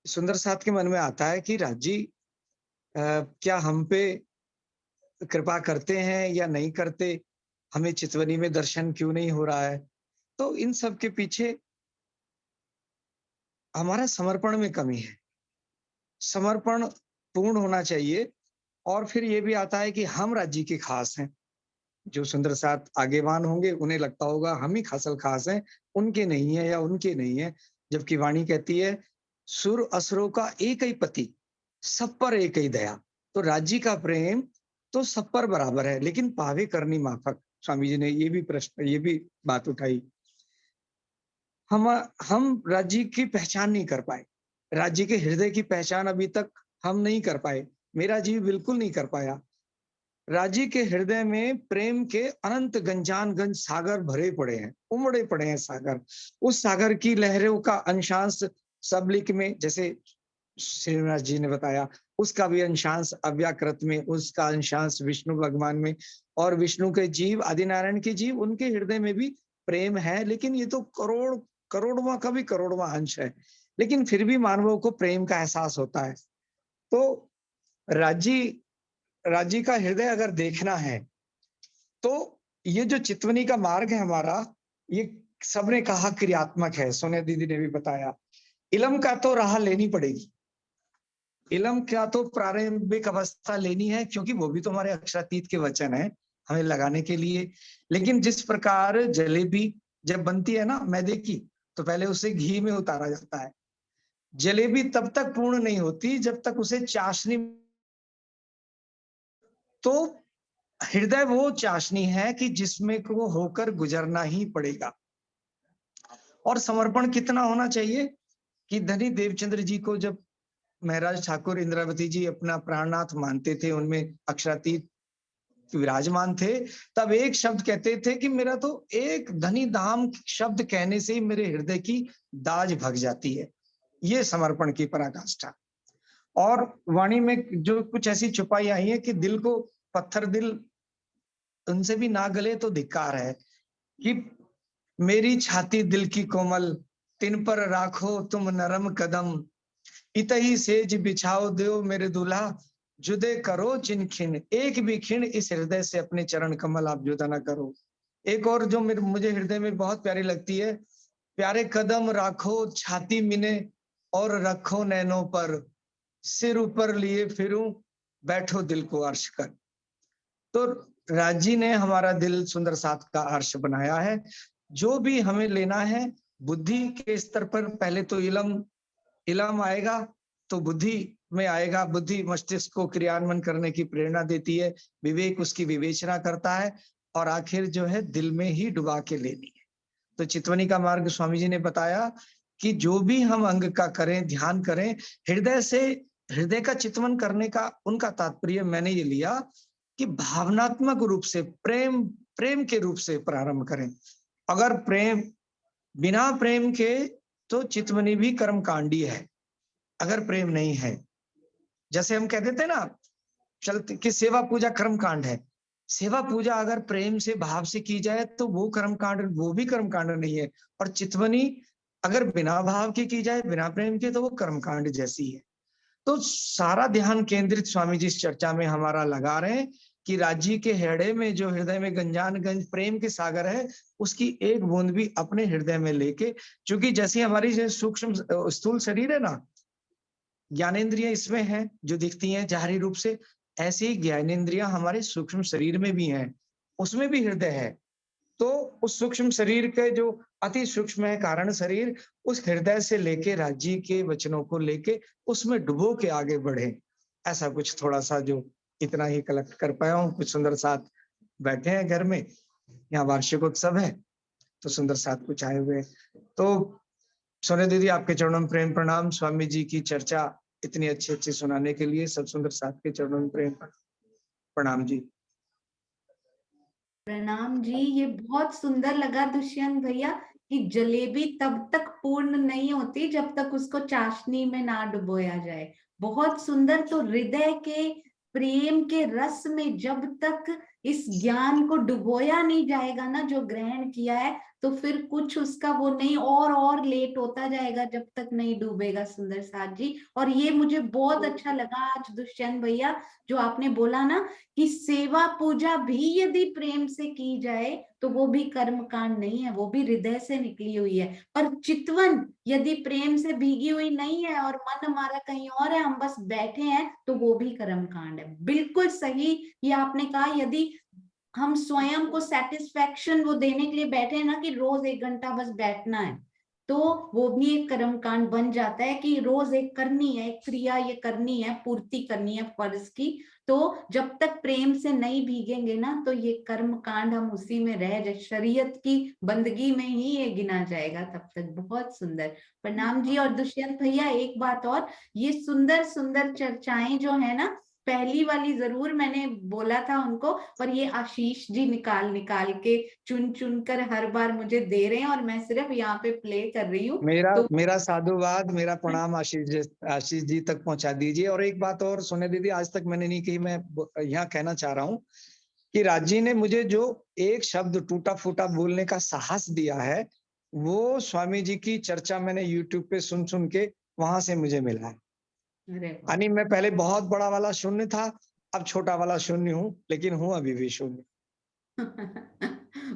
सुंदर साथ के मन में आता है कि राज जी क्या हम पे कृपा करते हैं या नहीं करते, हमें चितवनी में दर्शन क्यों नहीं हो रहा है। तो इन सब के पीछे हमारा समर्पण में कमी है, समर्पण पूर्ण होना चाहिए। और फिर ये भी आता है कि हम राज्य के खास हैं, जो सुंदर साथ आगेवान होंगे उन्हें लगता होगा हम ही खासल खास हैं, उनके नहीं है या उनके नहीं है। जबकि वाणी कहती है सुर असुरों का एक ही पति, सब पर एक ही दया। तो राज्य का प्रेम तो सब पर बराबर है, लेकिन पावे करनी माफक। स्वामी जी ने ये भी प्रश्न, ये भी बात उठाई। हम राज्य की पहचान नहीं कर पाए, राज्य के हृदय की पहचान अभी तक हम नहीं कर पाए, मेरा जीव बिल्कुल नहीं कर पाया। राज्य के हृदय में प्रेम के अनंत गंजानगंज सागर भरे पड़े हैं, उमड़े पड़े हैं सागर। उस सागर की लहरों का अंशांश सबलिक में, जैसे श्रीनिवास जी ने बताया, उसका भी अंशांश अव्याकृत में, उसका अंशांश विष्णु भगवान में, और विष्णु के जीव, आदिनारायण के जीव, उनके हृदय में भी प्रेम है। लेकिन ये तो करोड़वां का भी करोड़वां अंश है, लेकिन फिर भी मानवों को प्रेम का एहसास होता है। तो राज्य का हृदय अगर देखना है तो ये जो चितवनी का मार्ग है हमारा, ये सबने कहा क्रियात्मक है, सोनिया दीदी ने भी बताया। इलम का तो राह लेनी पड़ेगी, इलम का तो प्रारंभिक अवस्था लेनी है, क्योंकि वो भी तो हमारे अक्षरातीत के वचन है हमें लगाने के लिए। लेकिन जिस प्रकार जलेबी जब बनती है ना मैदे की, तो पहले उसे घी में उतारा जाता है। जलेबी तब तक पूर्ण नहीं होती जब तक उसे चाशनी, तो हृदय वो चाशनी है कि जिसमें को होकर गुजरना ही पड़ेगा। और समर्पण कितना होना चाहिए कि धनी देवचंद्र जी को जब महाराज ठाकुर इंद्रावती जी अपना प्राणनाथ मानते थे, उनमें अक्षरातीत विराजमान थे, तब एक शब्द कहते थे कि मेरा तो एक धनी धाम शब्द कहने से ही मेरे हृदय की दाज भग जाती है। ये समर्पण की पराकाष्ठा। और वाणी में जो कुछ ऐसी छुपाई आई है कि दिल को पत्थर दिल उनसे भी ना गले तो धिक्कार है, कि मेरी छाती दिल की कोमल, तिन पर राखो तुम नरम कदम। इतही सेज बिछाओ दो मेरे दूल्हा, जुदे करो जिन खिन। एक भी खिन इस हृदय से अपने चरण कमल आप जुदा ना करो। एक और जो मुझे हृदय में बहुत प्यारी लगती है, प्यारे कदम राखो छाती मिने और रखो नैनों पर, सिर ऊपर लिए फिरूं बैठो दिल को अर्श कर। तो राजी ने हमारा दिल सुंदर साथ का अर्श बनाया है। जो भी हमें लेना है बुद्धि के स्तर पर, पहले तो इलम आएगा तो बुद्धि में आएगा। बुद्धि मस्तिष्क को क्रियान्वयन करने की प्रेरणा देती है, विवेक उसकी विवेचना करता है, और आखिर जो है दिल में ही डुबा के लेनी है। तो चितवनी का मार्ग स्वामी जी ने बताया कि जो भी हम अंग का करें, ध्यान करें, हृदय से, हृदय का चितवन करने का उनका तात्पर्य मैंने ये लिया कि भावनात्मक रूप से, प्रेम के रूप से प्रारंभ करें। अगर प्रेम, बिना प्रेम के तो चितवनी भी कर्मकांडी है। अगर प्रेम नहीं है, जैसे हम कह देते हैं ना चलते कि सेवा पूजा कर्मकांड है, सेवा पूजा अगर प्रेम से, भाव से की जाए तो वो कर्मकांड, वो भी कर्मकांड नहीं है। और चितवनी अगर बिना भाव की जाए, बिना प्रेम के, तो वो कर्मकांड जैसी है। तो सारा ध्यान केंद्रित स्वामी जी इस चर्चा में हमारा लगा रहे हैं कि राज्य के हृदय में, जो हृदय में गंजानगंज प्रेम के सागर है, उसकी एक बूंद भी अपने हृदय में लेके, क्योंकि जैसी हमारी सूक्ष्म स्थूल शरीर है ना, ज्ञानेंद्रियां इसमें हैं जो दिखती हैं जाहिर रूप से, ऐसे ही ज्ञानेंद्रियां हमारे सूक्ष्म शरीर में भी हैं, उसमें भी हृदय है। तो उस सूक्ष्म शरीर के जो अति सूक्ष्म है कारण शरीर, उस हृदय से लेके राज्य के वचनों को लेके उसमें डुबो के आगे बढ़े। ऐसा कुछ थोड़ा सा जो इतना ही कलेक्ट कर पाया हूँ। कुछ सुंदर साथ बैठे हैं घर में, यहाँ वार्षिक उत्सव है तो सुंदर साथ कुछ आए हुए। तो सोने दीदी, आपके चरणों में प्रेम प्रणाम। स्वामी जी की चर्चा इतनी अच्छी सुनाने के लिए सब सुंदर साथ के चरणों में प्रेम प्रणाम जी। प्रणाम जी। ये बहुत सुंदर लगा दुष्यंत भैया कि जलेबी तब तक पूर्ण नहीं होती जब तक उसको चाशनी में ना डुबोया जाए। बहुत सुंदर। तो हृदय के प्रेम के रस में जब तक इस ज्ञान को डुबोया नहीं जाएगा ना, जो ग्रहण किया है, तो फिर कुछ उसका वो नहीं, और लेट होता जाएगा जब तक नहीं डूबेगा। सुंदर साथ जी, और ये मुझे बहुत अच्छा लगा आज दुष्यंत भैया जो आपने बोला ना कि सेवा पूजा भी यदि प्रेम से की जाए तो वो भी कर्म कांड नहीं है, वो भी हृदय से निकली हुई है। पर चितवन यदि प्रेम से भीगी हुई नहीं है और मन हमारा कहीं और है, हम बस बैठे हैं, तो वो भी कर्म कांड है। बिल्कुल सही ये आपने कहा। यदि हम स्वयं को सेटिस्फेक्शन वो देने के लिए बैठे हैं ना कि रोज 1 घंटा बस बैठना है, तो वो भी एक कर्म कांड बन जाता है कि रोज एक करनी है, एक क्रिया ये करनी है, पूर्ति करनी है फर्ज की। तो जब तक प्रेम से नहीं भीगेंगे ना, तो ये कर्म कांड हम उसी में रह जाए, शरीयत की बंदगी में ही ये गिना जाएगा तब तक। बहुत सुंदर, प्रणाम जी। और दुष्यंत भैया एक बात और, ये सुंदर सुंदर चर्चाएं जो है ना, पहली वाली जरूर मैंने बोला था उनको, पर ये आशीष जी निकाल निकाल के चुन चुन कर हर बार मुझे दे रहे हैं और मैं सिर्फ यहाँ पे प्ले कर रही हूँ। मेरा साधुवाद, मेरा प्रणाम आशीष जी तक पहुंचा दीजिए। और एक बात और सोने दीदी, आज तक मैंने नहीं कही, मैं यहाँ कहना चाह रहा हूँ कि राजी ने मुझे जो एक शब्द टूटा फूटा बोलने का साहस दिया है, वो स्वामी जी की चर्चा मैंने यूट्यूब पे सुन सुन के वहां से मुझे मिला है। यानी मैं पहले बहुत बड़ा वाला शून्य था, अब छोटा वाला शून्य हूँ, लेकिन हूँ अभी भी शून्य।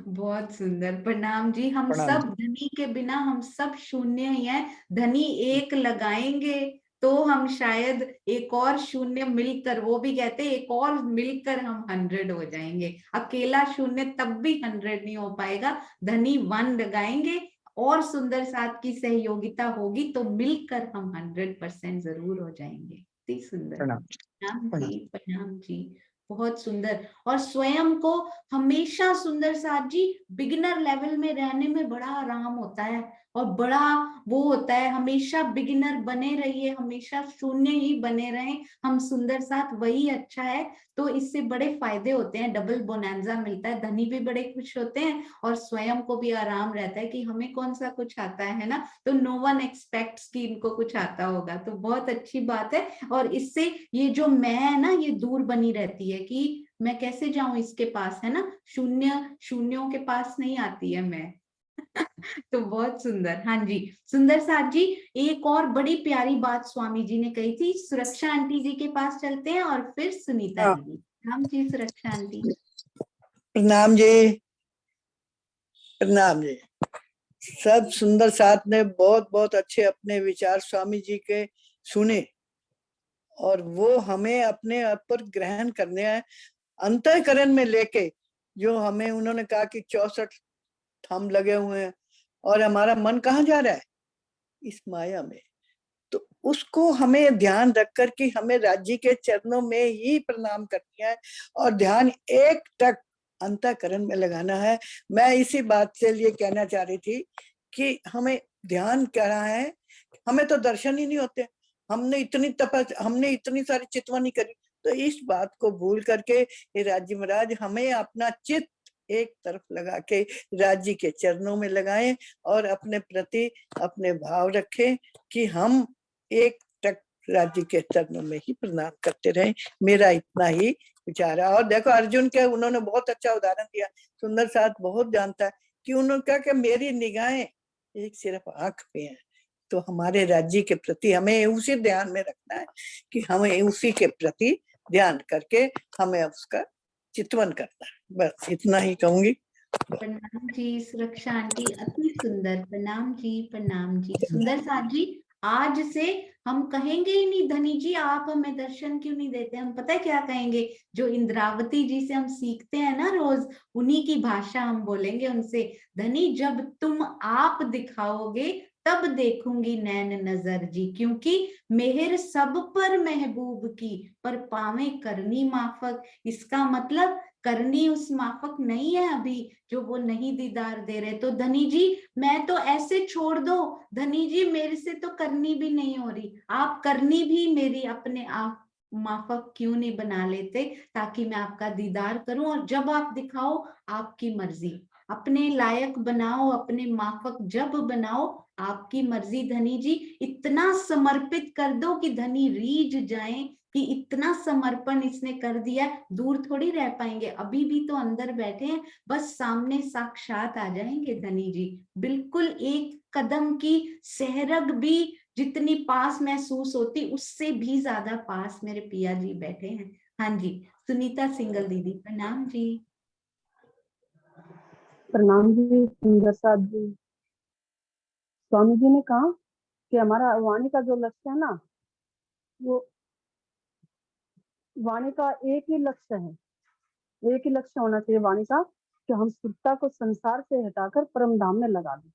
बहुत सुंदर, प्रणाम जी। हम प्रणाम सब जी। धनी के बिना हम सब शून्य ही हैं। धनी एक लगाएंगे तो हम शायद एक और शून्य मिलकर, वो भी कहते हैं एक और मिलकर हम 100 हो जाएंगे। अकेला शून्य तब भी 100 नहीं हो पाएगा। धनी 1 लगाएंगे और सुंदर साथ की सहयोगिता होगी तो मिलकर हम 100% जरूर हो जाएंगे। इतनी सुंदर। प्रणाम प्रणाम जी, प्रणाम जी। बहुत सुंदर। और स्वयं को हमेशा सुंदर साथ जी बिगिनर लेवल में रहने में बड़ा आराम होता है और बड़ा वो होता है। हमेशा बिगिनर बने रहिए, हमेशा शून्य ही बने रहें हम सुंदर साथ, वही अच्छा है। तो इससे बड़े फायदे होते हैं, डबल बोनांजा मिलता है। धनी भी बड़े खुश होते हैं और स्वयं को भी आराम रहता है कि हमें कौन सा कुछ आता है ना, तो नो वन एक्सपेक्ट्स कि इनको कुछ आता होगा। तो बहुत अच्छी बात है। और इससे ये जो मैं है ना, ये दूर बनी रहती है कि मैं कैसे जाऊं इसके पास, है ना। शून्यों के पास नहीं आती है मैं। तो बहुत सुंदर। हाँ जी, सुंदर साथ जी, एक और बड़ी प्यारी बात स्वामी जी ने कही थी। सुरक्षा आंटी जी के पास चलते हैं और फिर सुनीता हाँ। दीदी। हम जी सुरक्षा आंटी। प्रणाम जी, प्रणाम जी। सब सुंदर साथ ने बहुत बहुत अच्छे अपने विचार स्वामी जी के सुने और वो हमें अपने आप पर ग्रहण करने हैं, अंतःकरण में लेके। जो हमें उन्होंने कहा कि 64 थंब लगे हुए हैं और हमारा मन कहाँ जा रहा है, इस माया में। तो उसको हमें ध्यान रख कर कि हमें राज्य के चरणों में ही प्रणाम करनी है और ध्यान एक टक अंतःकरण में लगाना है। मैं इसी बात से लिए कहना चाह रही थी कि हमें ध्यान करना है, हमें तो दर्शन ही नहीं होते। हमने इतनी सारी चितवनी करी, तो इस बात को भूल करके ये राज्य महाराज हमें अपना चित्त एक तरफ लगा के राज्य के चरणों में लगाएं और अपने प्रति अपने भाव रखें कि हम एक टक राज्य के चरणों में ही प्रणाम करते रहे। मेरा इतना ही विचार है। और देखो अर्जुन के उन्होंने बहुत अच्छा उदाहरण दिया, सुंदर साथ बहुत जानता है कि उन्होंने कहा कि मेरी निगाहें एक सिर्फ आंख पे है। तो हमारे राज्य के प्रति हमें उसी ध्यान में रखना है कि हमें उसी के प्रति ध्यान करके हमें उसका चितवन करना है। बस इतना ही कहूंगी। प्रणाम जी सुरक्षा आंटी, अति सुंदर। प्रणाम जी, प्रणाम जी। सुंदर साथ जी, आज से हम कहेंगे ही नहीं धनी जी आप हमें दर्शन क्यों नहीं देते। हम पता है क्या कहेंगे, जो इंद्रावती जी से हम सीखते हैं ना रोज, उन्हीं की भाषा हम बोलेंगे उनसे। धनी जब तुम आप दिखाओगे तब देखूंगी नैन नजर जी, क्योंकि मेहर सब पर महबूब की, पर पावे करनी माफक। इसका मतलब करनी उस माफक नहीं है अभी, जो वो नहीं दीदार दे रहे। तो धनी जी मैं तो ऐसे छोड़ दो, धनी जी मेरे से तो करनी भी नहीं हो रही, आप करनी भी मेरी अपने आप माफक क्यों नहीं बना लेते, ताकि मैं आपका दीदार करूं। और जब आप दिखाओ आपकी मर्जी, अपने लायक बनाओ, अपने माफक जब बनाओ आपकी मर्जी। धनी जी इतना समर्पित कर दो कि धनी रीझ जाए कि इतना समर्पण इसने कर दिया, दूर थोड़ी रह पाएंगे, अभी भी तो अंदर बैठे हैं, बस सामने साक्षात आ जाएंगे धनी जी। बिल्कुल एक कदम की सहरग भी जितनी पास महसूस होती, उससे भी ज्यादा पास मेरे पिया जी बैठे हैं। हाँ जी, सुनीता सिंगल दीदी। प्रणाम जी। प्रणाम जी सुंदर साथ जी। स्वामी जी ने कहा कि हमारा वाणी का जो लक्ष्य है ना, वो वाणी का एक ही लक्ष्य है, एक ही लक्ष्य होना चाहिए वाणी का, कि हम सुरता को संसार से हटाकर परम धाम में लगा दें।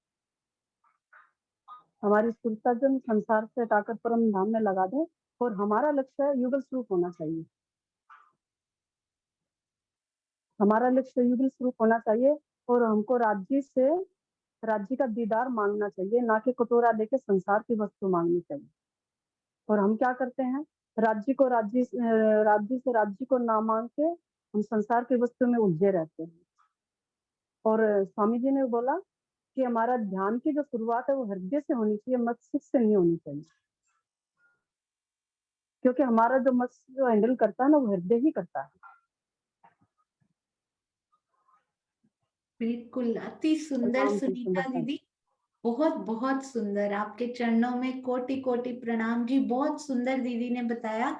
हमारी सुरता जो संसार से हटाकर परम धाम में लगा दें, और हमारा लक्ष्य है युगल स्वरूप होना चाहिए। हमारा लक्ष्य युगल स्वरूप होना चाहिए और हमको राज्य का दीदार मांगना चाहिए, ना कि कटोरा लेके संसार की वस्तु मांगनी चाहिए। और हम क्या करते हैं, राज्य से राज्य को ना मांग के हम संसार की वस्तु में उलझे रहते हैं। और स्वामी जी ने बोला कि हमारा ध्यान की जो शुरुआत है वो हृदय से होनी चाहिए, मस्तिष्क से नहीं होनी चाहिए, क्योंकि हमारा जो मस्तिष्क जो हैंडल करता है ना, वो हृदय ही करता है। बिल्कुल अति सुंदर सुनीता दीदी, बहुत बहुत सुंदर। आपके चरणों में कोटि कोटि प्रणाम जी। बहुत सुंदर दीदी ने बताया।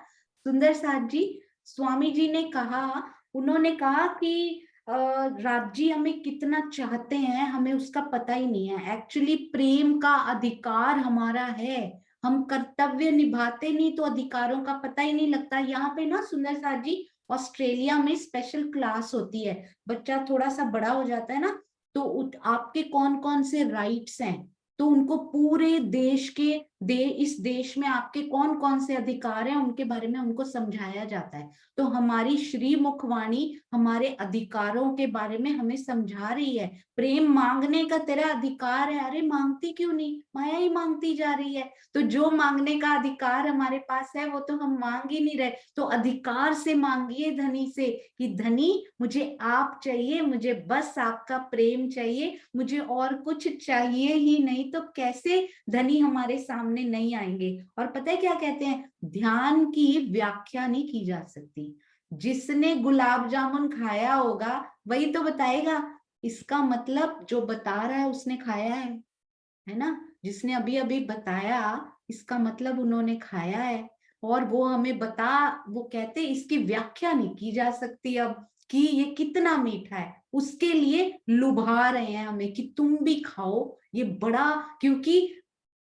सुंदर साथ जी, स्वामी जी ने कहा, उन्होंने कहा कि राज्य हमें कितना चाहते हैं हमें उसका पता ही नहीं है। एक्चुअली प्रेम का अधिकार हमारा है, हम कर्तव्य निभाते नहीं तो अधिकारों का पता ही नहीं लगता। यहाँ पे ना सुंदर साथ जी, ऑस्ट्रेलिया में स्पेशल क्लास होती है, बच्चा थोड़ा सा बड़ा हो जाता है ना, तो आपके कौन कौन से राइट्स हैं, तो उनको पूरे देश के इस देश में आपके कौन कौन से अधिकार हैं उनके बारे में उनको समझाया जाता है। तो हमारी श्री मुखवाणी हमारे अधिकारों के बारे में हमें समझा रही है। प्रेम मांगने का तेरा अधिकार है, अरे मांगती क्यों नहीं, माया ही मांगती जा रही है। तो जो मांगने का अधिकार हमारे पास है वो तो हम मांग ही नहीं रहे। तो अधिकार से मांगिए धनी से कि धनी मुझे आप चाहिए, मुझे बस आपका प्रेम चाहिए, मुझे और कुछ चाहिए ही नहीं। तो कैसे धनी हमारे सामने नहीं आएंगे। और पता है क्या कहते हैं, ध्यान की व्याख्या नहीं की जा सकती, जिसने गुलाब जामुन खाया होगा वही तो बताएगा इसका मतलब जो बता रहा है उसने खाया है ना, जिसने अभी अभी बताया इसका मतलब उन्होंने खाया है। और वो हमें वो कहते इसकी व्याख्या नहीं की जा सकती अब कि ये कितना मीठा है, उसके लिए लुभा रहे हैं हमें कि तुम भी खाओ ये बड़ा। क्योंकि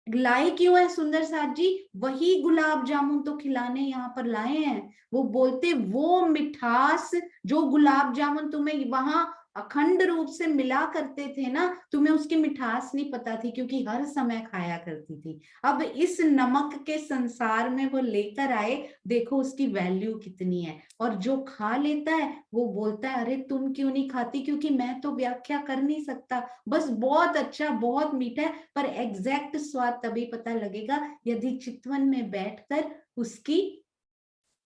लाए क्यों है सुंदर साथ जी, वही गुलाब जामुन तो खिलाने यहाँ पर लाए हैं। वो बोलते वो मिठास जो गुलाब जामुन तुम्हें वहां अखंड रूप से मिला करते थे ना, तुम्हें उसकी मिठास नहीं पता थी क्योंकि हर समय खाया करती थी। अब इस नमक के संसार में वो लेकर आए, देखो उसकी वैल्यू कितनी है। और जो खा लेता है वो बोलता है अरे तुम क्यों नहीं खाती, क्योंकि मैं तो व्याख्या कर नहीं सकता, बस बहुत अच्छा बहुत मीठा है, पर एग्जैक्ट स्वाद तभी पता लगेगा यदि चितवन में बैठकर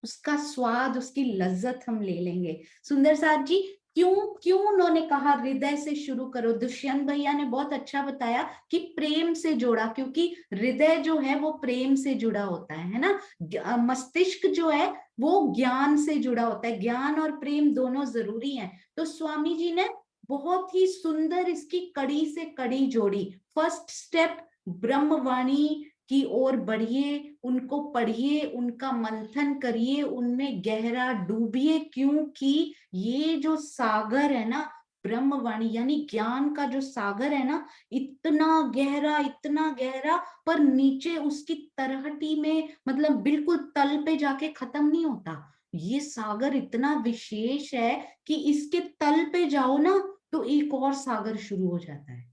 उसका स्वाद उसकी लज्जत हम ले लेंगे। सुंदर साथ जी क्यों उन्होंने कहा हृदय से शुरू करो? दुष्यंत भैया ने बहुत अच्छा बताया कि प्रेम से जोड़ा, क्योंकि हृदय जो है वो प्रेम से जुड़ा होता है ना। मस्तिष्क जो है वो ज्ञान से जुड़ा होता है, ज्ञान और प्रेम दोनों जरूरी हैं। तो स्वामी जी ने बहुत ही सुंदर इसकी कड़ी से कड़ी जोड़ी। फर्स्ट स्टेप ब्रह्मवाणी की ओर बढ़िए, उनको पढ़िए, उनका मंथन करिए, उनमें गहरा डूबिए, क्योंकि ये जो सागर है ना ब्रह्मवाणी यानी ज्ञान का जो सागर है ना, इतना गहरा, पर नीचे उसकी तरहटी में मतलब बिल्कुल तल पे जाके खत्म नहीं होता। ये सागर इतना विशेष है कि इसके तल पे जाओ ना तो एक और सागर शुरू हो जाता है,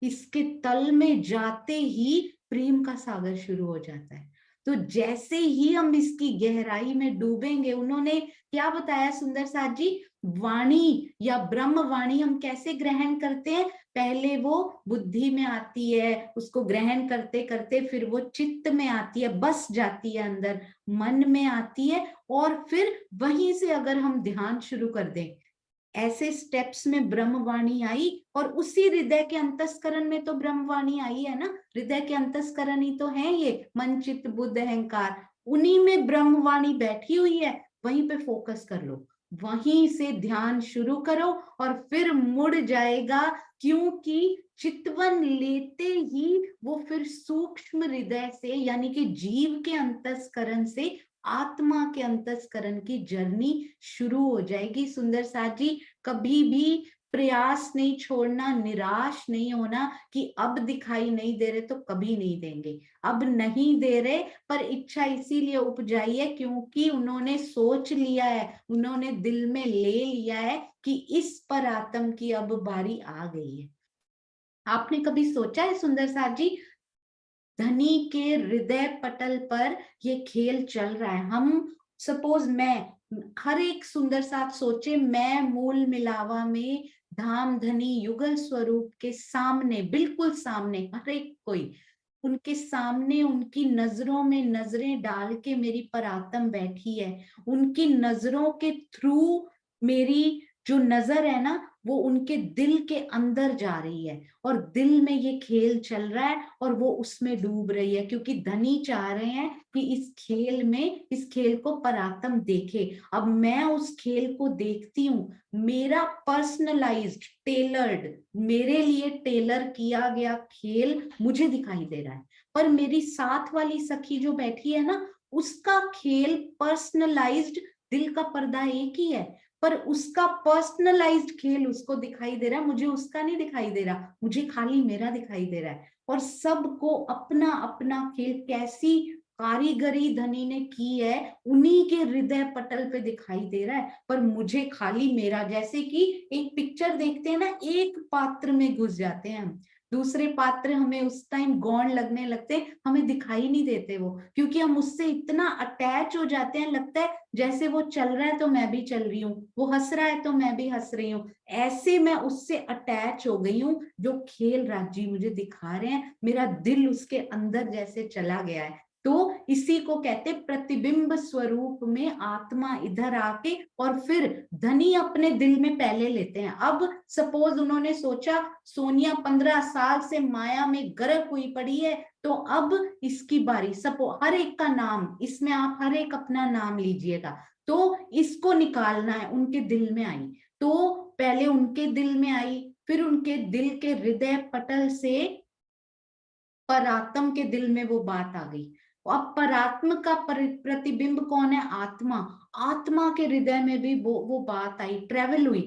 इसके तल में जाते ही प्रेम का सागर शुरू हो जाता है। तो जैसे ही हम इसकी गहराई में डूबेंगे, उन्होंने क्या बताया सुंदर साथ जी, वाणी या ब्रह्म वाणी हम कैसे ग्रहण करते हैं? पहले वो बुद्धि में आती है, उसको ग्रहण करते करते फिर वो चित्त में आती है, बस जाती है अंदर, मन में आती है, और फिर वहीं से अगर हम ध्यान शुरू कर दें, ऐसे स्टेप्स में ब्रह्मवाणी आई। और उसी हृदय के अंतस्करण में तो ब्रह्मवाणी आई है ना, हृदय के अंतस्करण ही तो है ये मन चित्त बुद्ध अहंकार, उन्हीं में ब्रह्मवाणी बैठी हुई है। वहीं पे फोकस कर लो, वहीं से ध्यान शुरू करो और फिर मुड़ जाएगा, क्योंकि चितवन लेते ही वो फिर सूक्ष्म हृदय से यानी कि जीव के अंतस्करण से आत्मा के अंतस्करण की जर्नी शुरू हो जाएगी। सुंदर साथ जी कभी भी प्रयास नहीं छोड़ना, निराश नहीं होना कि अब दिखाई नहीं दे रहे तो कभी नहीं देंगे। अब नहीं दे रहे, पर इच्छा इसीलिए उपजाई है क्योंकि उन्होंने सोच लिया है, उन्होंने दिल में ले लिया है कि इस पर आत्म की अब बारी आ गई है। आपने कभी सोचा है सुंदर साथ जी, धनी के हृदय पटल पर ये खेल चल रहा है। हम सपोज हर एक सुंदर साथ सोचे, मैं मूल मिलावा में धाम धनी युगल स्वरूप के सामने, बिल्कुल सामने, हर एक कोई उनके सामने उनकी नजरों में नजरें डाल के मेरी परात्म बैठी है, उनकी नजरों के थ्रू मेरी जो नजर है ना वो उनके दिल के अंदर जा रही है, और दिल में ये खेल चल रहा है और वो उसमें डूब रही है, क्योंकि धनी चाह रहे हैं कि इस खेल को परात्म देखे। अब मैं उस खेल को देखती हूँ, मेरा पर्सनलाइज्ड टेलर्ड, मेरे लिए टेलर किया गया खेल मुझे दिखाई दे रहा है, पर मेरी साथ वाली सखी जो बैठी है ना उसका खेल पर्सनलाइज्ड, दिल का पर्दा एक ही है, पर उसका पर्सनलाइज्ड खेल उसको दिखाई दे रहा है, मुझे उसका नहीं दिखाई दे रहा, मुझे खाली मेरा दिखाई दे रहा है। और सबको अपना अपना खेल, कैसी कारीगरी धनी ने की है, उन्हीं के हृदय पटल पे दिखाई दे रहा है, पर मुझे खाली मेरा। जैसे कि एक पिक्चर देखते हैं ना, एक पात्र में घुस जाते हैं हम, दूसरे पात्र हमें उस टाइम गौण लगने लगते हैं, हमें दिखाई नहीं देते वो, क्योंकि हम उससे इतना अटैच हो जाते हैं, लगता है जैसे वो चल रहा है तो मैं भी चल रही हूँ, वो हंस रहा है तो मैं भी हंस रही हूँ, ऐसे मैं उससे अटैच हो गई हूँ। जो खेल राज जी मुझे दिखा रहे हैं, मेरा दिल उसके अंदर जैसे चला गया है। तो इसी को कहते प्रतिबिंब स्वरूप में आत्मा इधर आके, और फिर धनी अपने दिल में पहले लेते हैं। अब सपोज उन्होंने सोचा सोनिया 15 साल से माया में गर्क हुई पड़ी है, तो अब इसकी बारी, हर एक का नाम, इसमें आप हर एक अपना नाम लीजिएगा, तो इसको निकालना है। उनके दिल में आई, तो पहले उनके दिल में आई, फिर उनके दिल के हृदय पटल से परात्म के दिल में वो बात आ गई। अब परात्म का प्रतिबिंब कौन है? आत्मा। आत्मा के हृदय में भी वो बात आई, ट्रेवल हुई।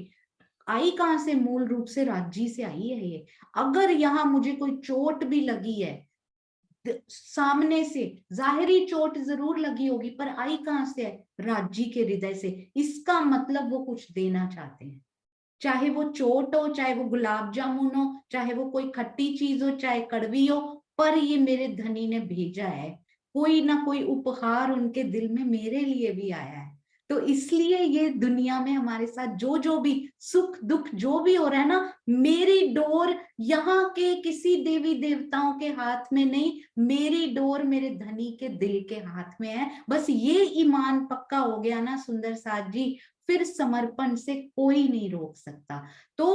आई कहां से? मूल रूप से राज्य से आई है ये। अगर यहाँ मुझे कोई चोट भी लगी है सामने से, जाहिरी चोट जरूर लगी होगी, पर आई कहां से है? राज्य के हृदय से। इसका मतलब वो कुछ देना चाहते हैं, चाहे वो चोट हो, चाहे वो गुलाब जामुन हो, चाहे वो कोई खट्टी चीज हो, चाहे कड़वी हो, पर ये मेरे धनी ने भेजा है, कोई ना कोई उपहार उनके दिल में मेरे लिए भी आया है। तो इसलिए ये दुनिया में हमारे साथ जो जो भी सुख दुख जो भी हो रहा है ना, मेरी डोर यहाँ के किसी देवी देवताओं के हाथ में नहीं, मेरी डोर मेरे धनी के दिल के हाथ में है। बस ये ईमान पक्का हो गया ना सुंदर साथ जी, फिर समर्पण से कोई नहीं रोक सकता। तो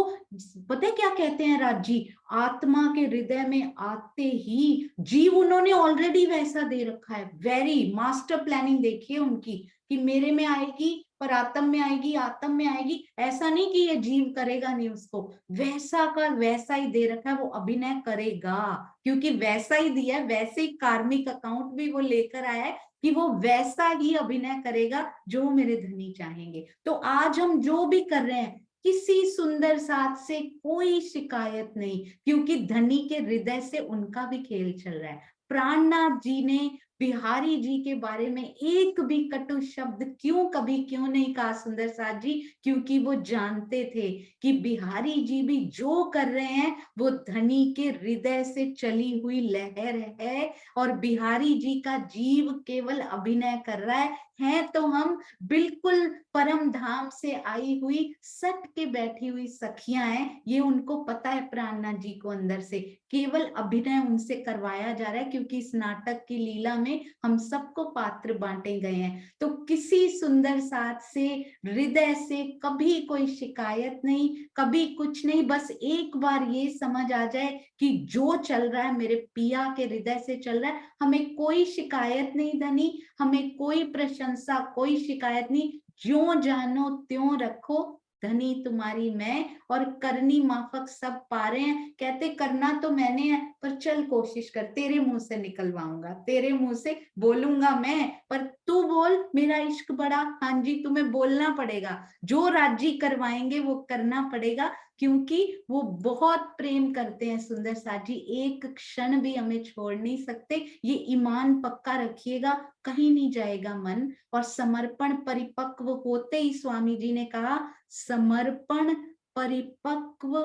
पता है क्या कहते हैं राजी? आत्मा के हृदय में आते ही जीव उन्होंने ऑलरेडी वैसा दे रखा है, वेरी मास्टर प्लानिंग देखिए उनकी, कि मेरे में आएगी, पर आत्म में आएगी, आत्म में आएगी। ऐसा नहीं कि ये जीव करेगा नहीं उसको, वैसा का वैसा ही दे रखा है, वो अभिनय करेगा, क्योंकि वैसा ही दिया है, वैसे ही कार्मिक अकाउंट भी वो लेकर आया है कि वो वैसा ही अभिनय करेगा जो मेरे धनी चाहेंगे। तो आज हम जो भी कर रहे हैं, किसी सुंदर साथ से कोई शिकायत नहीं, क्योंकि धनी के हृदय से उनका भी खेल चल रहा है। प्राणनाथ जी ने बिहारी जी के बारे में एक भी कटु शब्द क्यों नहीं कहा सुंदर साथ जी? क्योंकि वो जानते थे कि बिहारी जी भी जो कर रहे हैं वो धनी के हृदय से चली हुई लहर है, और बिहारी जी का जीव केवल अभिनय कर रहा है तो हम बिल्कुल परम धाम से आई हुई सट के बैठी हुई सखियां हैं। ये उनको पता है प्राणनाथ जी को अंदर से, केवल अभिनय उनसे करवाया जा रहा है, क्योंकि इस नाटक की लीला में हम सबको पात्र बांटे गए हैं। तो किसी सुंदर साथ से हृदय से कभी कोई शिकायत नहीं, कभी कुछ नहीं। बस एक बार ये समझ आ जाए कि जो चल रहा है मेरे पिया के हृदय से चल रहा है, हमें कोई शिकायत नहीं धनी, हमें कोई प्रशंसा, कोई शिकायत नहीं। ज्यों जानो त्यों रखो, धनी तुम्हारी मैं, और करनी माफक सब पा रहे हैं। कहते करना तो मैंने है, पर चल कोशिश कर, तेरे मुंह से निकलवाऊंगा, तेरे मुंह से बोलूंगा मैं, पर तू बोल मेरा इश्क बड़ा। हाँ जी, तुम्हें बोलना पड़ेगा, जो राजी करवाएंगे वो करना पड़ेगा, क्योंकि वो बहुत प्रेम करते हैं सुंदर साथ जी, एक क्षण भी हमें छोड़ नहीं सकते। ये ईमान पक्का रखिएगा, कहीं नहीं जाएगा मन। और समर्पण परिपक्व होते ही, स्वामी जी ने कहा, समर्पण परिपक्व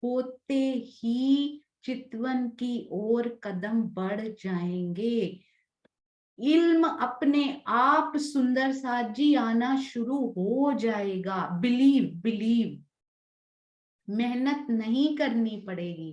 होते ही चितवन की ओर कदम बढ़ जाएंगे। इल्म अपने आप सुंदर साथ जी आना शुरू हो जाएगा। बिलीव, मेहनत नहीं करनी पड़ेगी,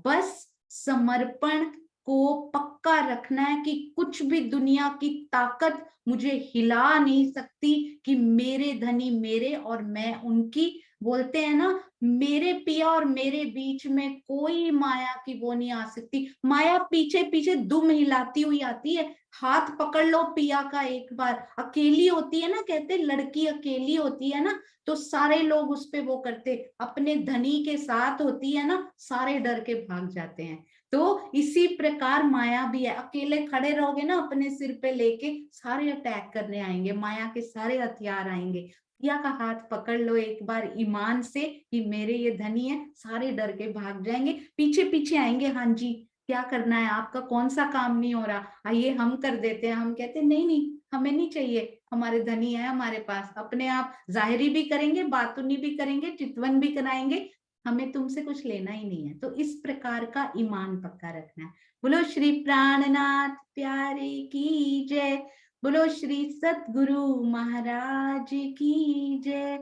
बस समर्पण को पक्का रखना है कि कुछ भी दुनिया की ताकत मुझे हिला नहीं सकती, कि मेरे धनी मेरे और मैं उनकी। बोलते हैं ना, मेरे पिया और मेरे बीच में कोई माया की वो नहीं आ सकती। माया पीछे पीछे दुम हिलाती हुई आती है, हाथ पकड़ लो पिया का एक बार। अकेली होती है ना, कहते लड़की अकेली होती है ना, तो सारे लोग उस पे वो करते, अपने धनी के साथ होती है ना, सारे डर के भाग जाते हैं। तो इसी प्रकार माया भी है, अकेले खड़े रहोगे ना अपने सिर पे लेके, सारे अटैक करने आएंगे, माया के सारे हथियार आएंगे। पिया का हाथ पकड़ लो एक बार ईमान से कि मेरे ये धनी है, सारे डर के भाग जाएंगे, पीछे पीछे आएंगे। हाँ जी, क्या करना है आपका, कौन सा काम नहीं हो रहा, आइए हम कर देते हैं। हम कहते नहीं नहीं, हमें नहीं चाहिए, हमारे धनी है हमारे पास, अपने आप जाहिरी भी करेंगे, बातुनी भी करेंगे, चितवन भी कराएंगे, हमें तुमसे कुछ लेना ही नहीं है। तो इस प्रकार का ईमान पक्का रखना है। बोलो श्री प्राणनाथ प्यारे की जय, बोलो श्री सतगुरु महाराज की जय।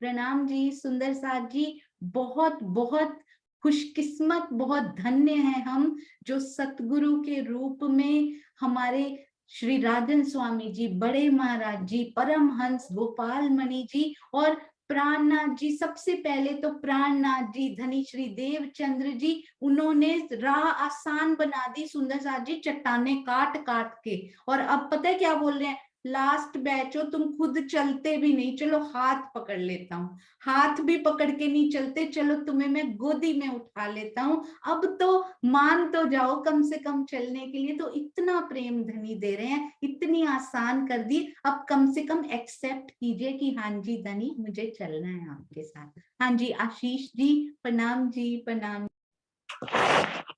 प्रणाम जी सुंदर साथ जी, बहुत बहुत खुशकिस्मत, बहुत धन्य है हम, जो सतगुरु के रूप में हमारे श्री राजन स्वामी जी, बड़े महाराज जी, परमहंस गोपाल मणि जी और प्राणनाथ जी। सबसे पहले तो प्राणनाथ जी, धनी श्री देवचंद्र जी, उन्होंने राह आसान बना दी सुंदर साथ जी, चट्टाने काट काट के। और अब पता है क्या बोल रहे हैं, लास्ट बैच हो, तुम खुद चलते भी नहीं, चलो हाथ पकड़ लेता हूँ, हाथ भी पकड़ के नहीं चलते, चलो तुम्हें मैं गोदी में उठा लेता हूँ, अब तो मान तो जाओ कम से कम चलने के लिए। तो इतना प्रेम धनी दे रहे हैं, इतनी आसान कर दी, अब कम से कम एक्सेप्ट कीजिए कि हाँ जी धनी मुझे चलना है आपके साथ। हाँ जी आशीष जी, प्रणाम जी, प्रणाम।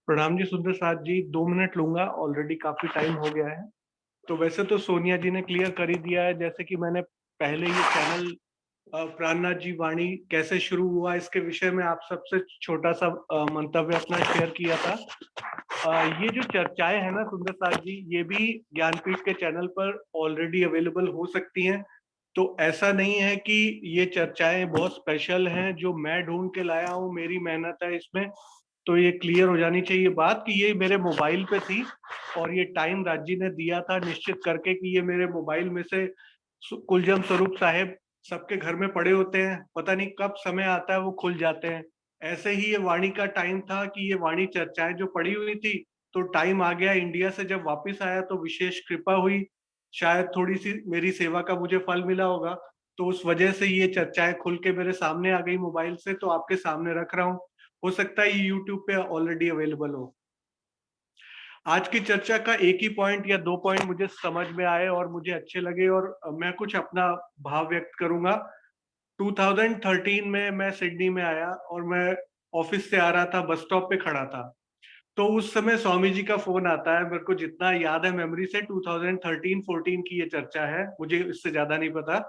प्रणाम जी सुंदर साथ जी, 2 मिनट लूंगा, ऑलरेडी काफी टाइम हो गया है। तो वैसे तो सोनिया जी ने क्लियर कर ही दिया है, जैसे कि मैंने पहले ये चैनल प्राणनाथ जी वाणी कैसे शुरू हुआ इसके विषय में आप सबसे छोटा सा मंतव्य अपना शेयर किया था। ये जो चर्चाएं हैं ना सुंदर साथ जी, ये भी ज्ञानपीठ के चैनल पर ऑलरेडी अवेलेबल हो सकती हैं। तो ऐसा नहीं है कि ये चर्चाएं बहुत स्पेशल हैं जो मैं ढूंढ के लाया हूँ, मेरी मेहनत है इसमें। तो ये क्लियर हो जानी चाहिए बात कि ये मेरे मोबाइल पे थी और ये टाइम राज जी ने दिया था निश्चित करके कि ये मेरे मोबाइल में से कुलजम स्वरूप साहेब सबके घर में पड़े होते हैं, पता नहीं कब समय आता है वो खुल जाते हैं। ऐसे ही ये वाणी का टाइम था कि ये वाणी चर्चाएं जो पड़ी हुई थी, तो टाइम आ गया इंडिया से जब वापस आया तो विशेष कृपा हुई, शायद थोड़ी सी मेरी सेवा का मुझे फल मिला होगा, तो उस वजह से ये चर्चाएं खुल के मेरे सामने आ गई मोबाइल से, तो आपके सामने रख रहा हूँ। हो सकता है ये यूट्यूब पे ऑलरेडी अवेलेबल हो। आज की चर्चा का एक ही पॉइंट या 2 पॉइंट मुझे समझ में आए और मुझे अच्छे लगे और मैं कुछ अपना भाव व्यक्त करूंगा। 2013 में मैं सिडनी में आया और मैं ऑफिस से आ रहा था, बस स्टॉप पे खड़ा था, तो उस समय स्वामी जी का फोन आता है। मेरे को जितना याद है मेमोरी से 2013-14 की ये चर्चा है, मुझे इससे ज्यादा नहीं पता।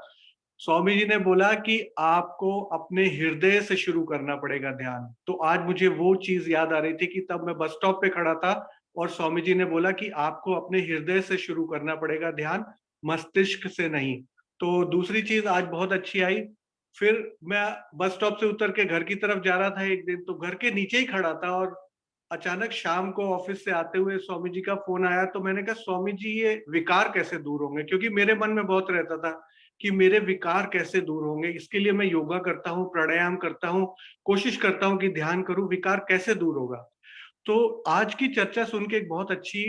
स्वामी जी ने बोला कि आपको अपने हृदय से शुरू करना पड़ेगा ध्यान। तो आज मुझे वो चीज याद आ रही थी कि तब मैं बस स्टॉप पे खड़ा था और स्वामी जी ने बोला कि आपको अपने हृदय से शुरू करना पड़ेगा ध्यान, मस्तिष्क से नहीं। तो दूसरी चीज आज बहुत अच्छी आई। फिर मैं बस स्टॉप से उतर के घर की तरफ जा रहा था एक दिन, तो घर के नीचे ही खड़ा था और अचानक शाम को ऑफिस से आते हुए स्वामी जी का फोन आया। तो मैंने कहा स्वामी जी ये विकार कैसे दूर होंगे, क्योंकि मेरे मन में बहुत रहता था कि मेरे विकार कैसे दूर होंगे। इसके लिए मैं योगा करता हूँ, प्राणायाम करता हूँ, कोशिश करता हूँ कि ध्यान करूं, विकार कैसे दूर होगा। तो आज की चर्चा सुन के एक बहुत अच्छी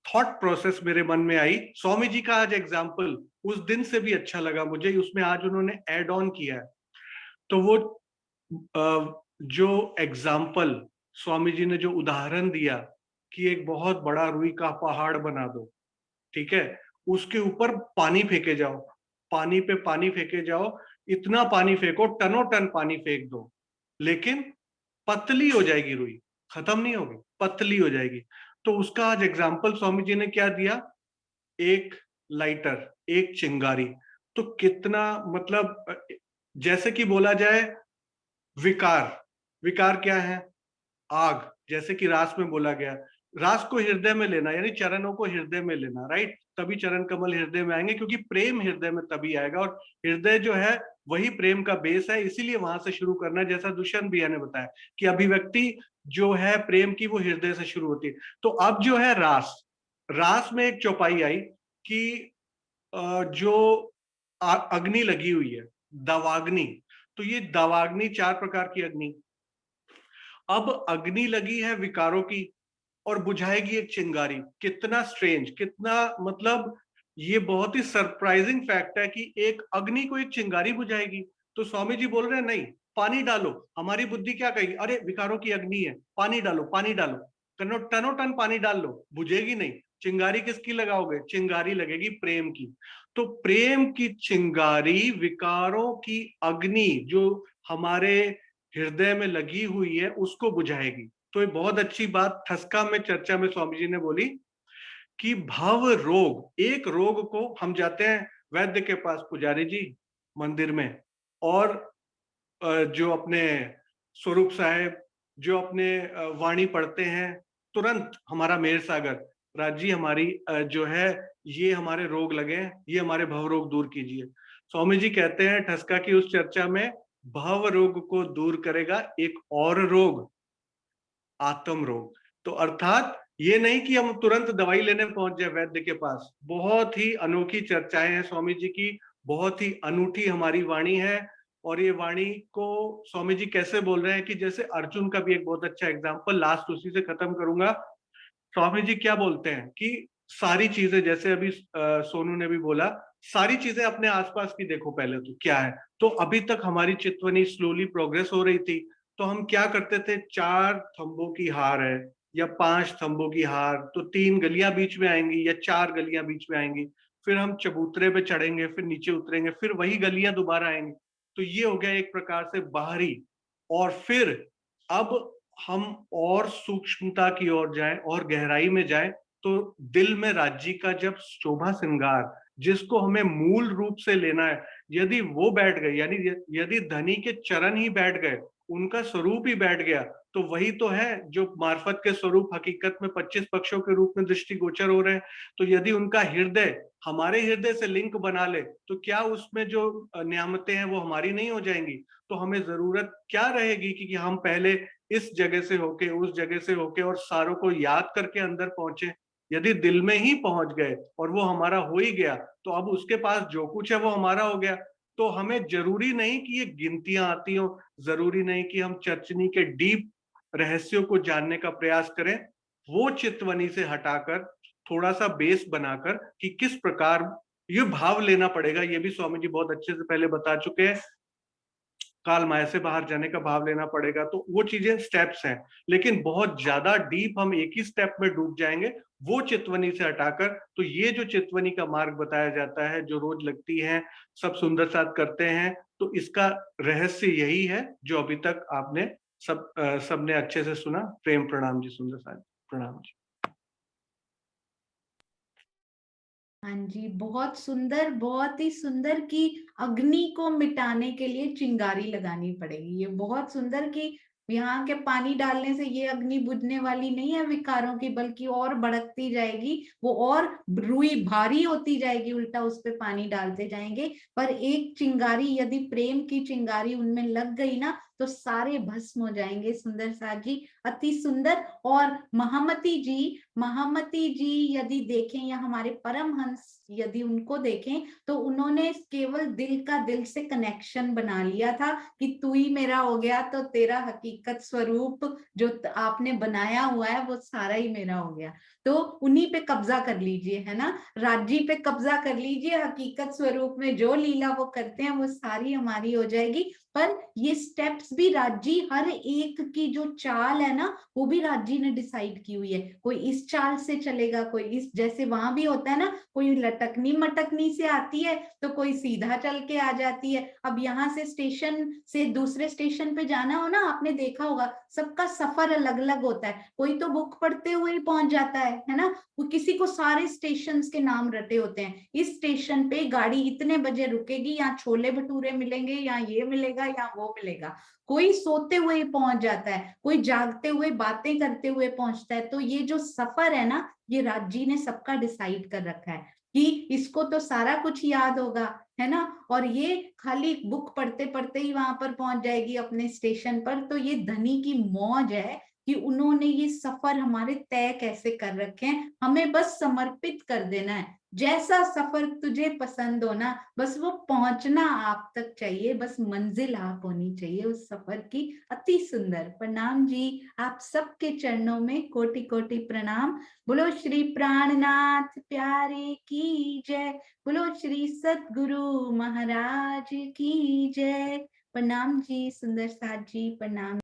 थॉट प्रोसेस मेरे मन में आई। स्वामी जी का आज एग्जाम्पल उस दिन से भी अच्छा लगा मुझे, उसमें आज उन्होंने एड ऑन किया है। तो वो जो एग्जाम्पल स्वामी जी ने जो उदाहरण दिया कि एक बहुत बड़ा रुई का पहाड़ बना दो, ठीक है, उसके ऊपर पानी फेंके जाओ, पानी पे पानी फेंके जाओ, इतना पानी फेंको, टनों टन पानी फेंक दो, लेकिन पतली हो जाएगी रुई, खत्म नहीं होगी, पतली हो जाएगी। तो उसका आज एग्जाम्पल स्वामी जी ने क्या दिया, एक लाइटर, एक चिंगारी। तो कितना मतलब, जैसे कि बोला जाए विकार, विकार क्या है, आग, जैसे कि रास में बोला गया, रास को हृदय में लेना, यानी चरणों को हृदय में लेना, राइट, तभी चरण कमल हृदय में आएंगे, क्योंकि प्रेम हृदय में तभी आएगा, और हृदय जो है वही प्रेम का बेस है, इसीलिए वहां से शुरू करना है। जैसा दुष्यंत भैया ने बताया कि अभिव्यक्ति जो है प्रेम की वो हृदय से शुरू होती है। तो अब जो है रास, रास में एक चौपाई आई कि जो अग्नि लगी हुई है, दवाग्नि, तो ये दवाग्नि 4 प्रकार की अग्नि, अब अग्नि लगी है विकारों की और बुझाएगी एक चिंगारी। कितना स्ट्रेंज, कितना मतलब ये बहुत ही सरप्राइजिंग फैक्ट है कि एक अग्नि को एक चिंगारी बुझाएगी। तो स्वामी जी बोल रहे हैं नहीं, पानी डालो। हमारी बुद्धि क्या कहेगी, अरे विकारों की अग्नि है, पानी डालो, पानी डालो, टनों टन पानी डाल लो, बुझेगी नहीं। चिंगारी किसकी लगाओगे, चिंगारी लगेगी प्रेम की। तो प्रेम की चिंगारी, विकारों की अग्नि जो हमारे हृदय में लगी हुई है उसको बुझाएगी। तो ये बहुत अच्छी बात ठसका में चर्चा में स्वामी जी ने बोली कि भव रोग, एक रोग को हम जाते हैं वैद्य के पास, पुजारी जी मंदिर में, और जो अपने स्वरूप साहेब जो अपने वाणी पढ़ते हैं, तुरंत हमारा मेर सागर राज जी हमारी जो है ये हमारे रोग लगे, ये हमारे भव रोग दूर कीजिए। स्वामी जी कहते हैं ठसका की उस चर्चा में, भव रोग को दूर करेगा एक और रोग, आत्म रोग। तो अर्थात ये नहीं कि हम तुरंत दवाई लेने पहुंच जाए वैद्य के पास। बहुत ही अनोखी चर्चाएं हैं स्वामी जी की, बहुत ही अनूठी हमारी वाणी है। और ये वाणी को स्वामी जी कैसे बोल रहे हैं कि जैसे अर्जुन का भी एक बहुत अच्छा एग्जाम्पल, लास्ट उसी से खत्म करूंगा। स्वामी जी क्या बोलते हैं कि सारी चीजें, जैसे अभी सोनू ने भी बोला, सारी चीजें अपने आसपास की देखो पहले तो क्या है। तो अभी तक हमारी चितवनी स्लोली प्रोग्रेस हो रही थी, तो हम क्या करते थे, 4 थंबों की हार है या 5 थंबों की हार, तो 3 गलियां बीच में आएंगी या 4 गलियां बीच में आएंगी, फिर हम चबूतरे पे चढ़ेंगे, फिर नीचे उतरेंगे, फिर वही गलियां दोबारा आएंगी। तो ये हो गया एक प्रकार से बाहरी। और फिर अब हम और सूक्ष्मता की ओर जाएं और गहराई में जाएं, तो दिल में राज्य का जब शोभा श्रृंगार, जिसको हमें मूल रूप से लेना है, यदि वो बैठ गए, यानी यदि धनी के चरण ही बैठ गए, उनका स्वरूप ही बैठ गया, तो वही तो है जो मार्फत के स्वरूप हकीकत में 25 पक्षों के रूप में दृष्टिगोचर हो रहे हैं। तो यदि उनका हृदय हमारे हृदय से लिंक बना ले, तो क्या उसमें जो नियामतें हैं वो हमारी नहीं हो जाएंगी? तो हमें जरूरत क्या रहेगी कि हम पहले इस जगह से होके, उस जगह से होके और सारों को याद करके अंदर पहुंचे। यदि दिल में ही पहुंच गए और वो हमारा हो ही गया, तो अब उसके पास जो कुछ है वो हमारा हो गया। तो हमें जरूरी नहीं कि ये गिनतियां आती हो, जरूरी नहीं कि हम चर्चनी के डीप रहस्यों को जानने का प्रयास करें। वो चितवनी से हटाकर थोड़ा सा बेस बनाकर कि किस प्रकार ये भाव लेना पड़ेगा, ये भी स्वामी जी बहुत अच्छे से पहले बता चुके हैं। काल माया से बाहर जाने का भाव लेना पड़ेगा, तो वो चीजें स्टेप्स हैं, लेकिन बहुत ज्यादा डीप हम एक ही स्टेप में डूब जाएंगे वो चितवनी से हटाकर। तो ये जो चितवनी का मार्ग बताया जाता है, जो रोज लगती है, सब सुंदर साथ करते हैं, तो इसका रहस्य यही है जो अभी तक आपने सबने अच्छे से सुना। प्रेम प्रणाम जी सुंदर साथ, प्रणाम जी। हाँ जी, बहुत सुंदर, बहुत ही सुंदर कि अग्नि को मिटाने के लिए चिंगारी लगानी पड़ेगी। ये बहुत सुंदर कि यहाँ के पानी डालने से ये अग्नि बुझने वाली नहीं है विकारों की, बल्कि और भड़कती जाएगी, वो और रुई भारी होती जाएगी, उल्टा उस पे पानी डालते जाएंगे। पर एक चिंगारी यदि प्रेम की चिंगारी उनमें लग गई ना, तो सारे भस्म हो जाएंगे। सुंदर साथ जी अति सुंदर। और महामती जी यदि देखें या हमारे परमहंस यदि उनको देखें, तो उन्होंने केवल दिल का दिल से कनेक्शन बना लिया था कि तू ही मेरा हो गया, तो तेरा हकीकत स्वरूप जो आपने बनाया हुआ है वो सारा ही मेरा हो गया। तो उन्हीं पे कब्जा कर लीजिए, है ना, राज्य पे कब्जा कर लीजिए। हकीकत स्वरूप में जो लीला वो करते हैं वो सारी हमारी हो जाएगी। पर ये स्टेप्स भी राज्य, हर एक की जो चाल है ना, वो भी राज्य ने डिसाइड की हुई है। कोई इस चाल से चलेगा, कोई इस, जैसे वहां भी होता है ना, कोई लटकनी मटकनी से आती है तो कोई सीधा चल के आ जाती है। अब यहाँ से स्टेशन से दूसरे स्टेशन पे जाना हो ना, आपने देखा होगा सबका सफर अलग अलग होता है। कोई तो बुक पढ़ते हुए ही पहुंच जाता है ना, वो किसी को सारे स्टेशन के नाम रटे होते हैं। इस स्टेशन पे गाड़ी इतने बजे रुकेगी, यहाँ छोले भटूरे मिलेंगे, यहाँ ये मिलेगा, यहाँ वो मिलेगा। कोई सोते हुए पहुंच जाता है, कोई जागते हुए बातें करते हुए पहुंचता है। तो ये जो सफर है ना, ये राज्य ने सबका डिसाइड कर रखा है कि इसको तो सारा कुछ याद होगा, है ना, और ये खाली बुक पढ़ते पढ़ते ही वहां पर पहुंच जाएगी अपने स्टेशन पर। तो ये धनी की मौज है कि उन्होंने ये सफर हमारे तय कैसे कर रखे हैं। हमें बस समर्पित कर देना है, जैसा सफर तुझे पसंद हो ना, बस वो पहुंचना आप तक चाहिए, बस मंजिल आप होनी चाहिए उस सफर की। अति सुंदर। प्रणाम जी, आप सबके चरणों में कोटि कोटि प्रणाम। बोलो श्री प्राणनाथ प्यारे की जय, बोलो श्री सतगुरु महाराज की जय। प्रणाम जी सुंदर साथ जी, प्रणाम।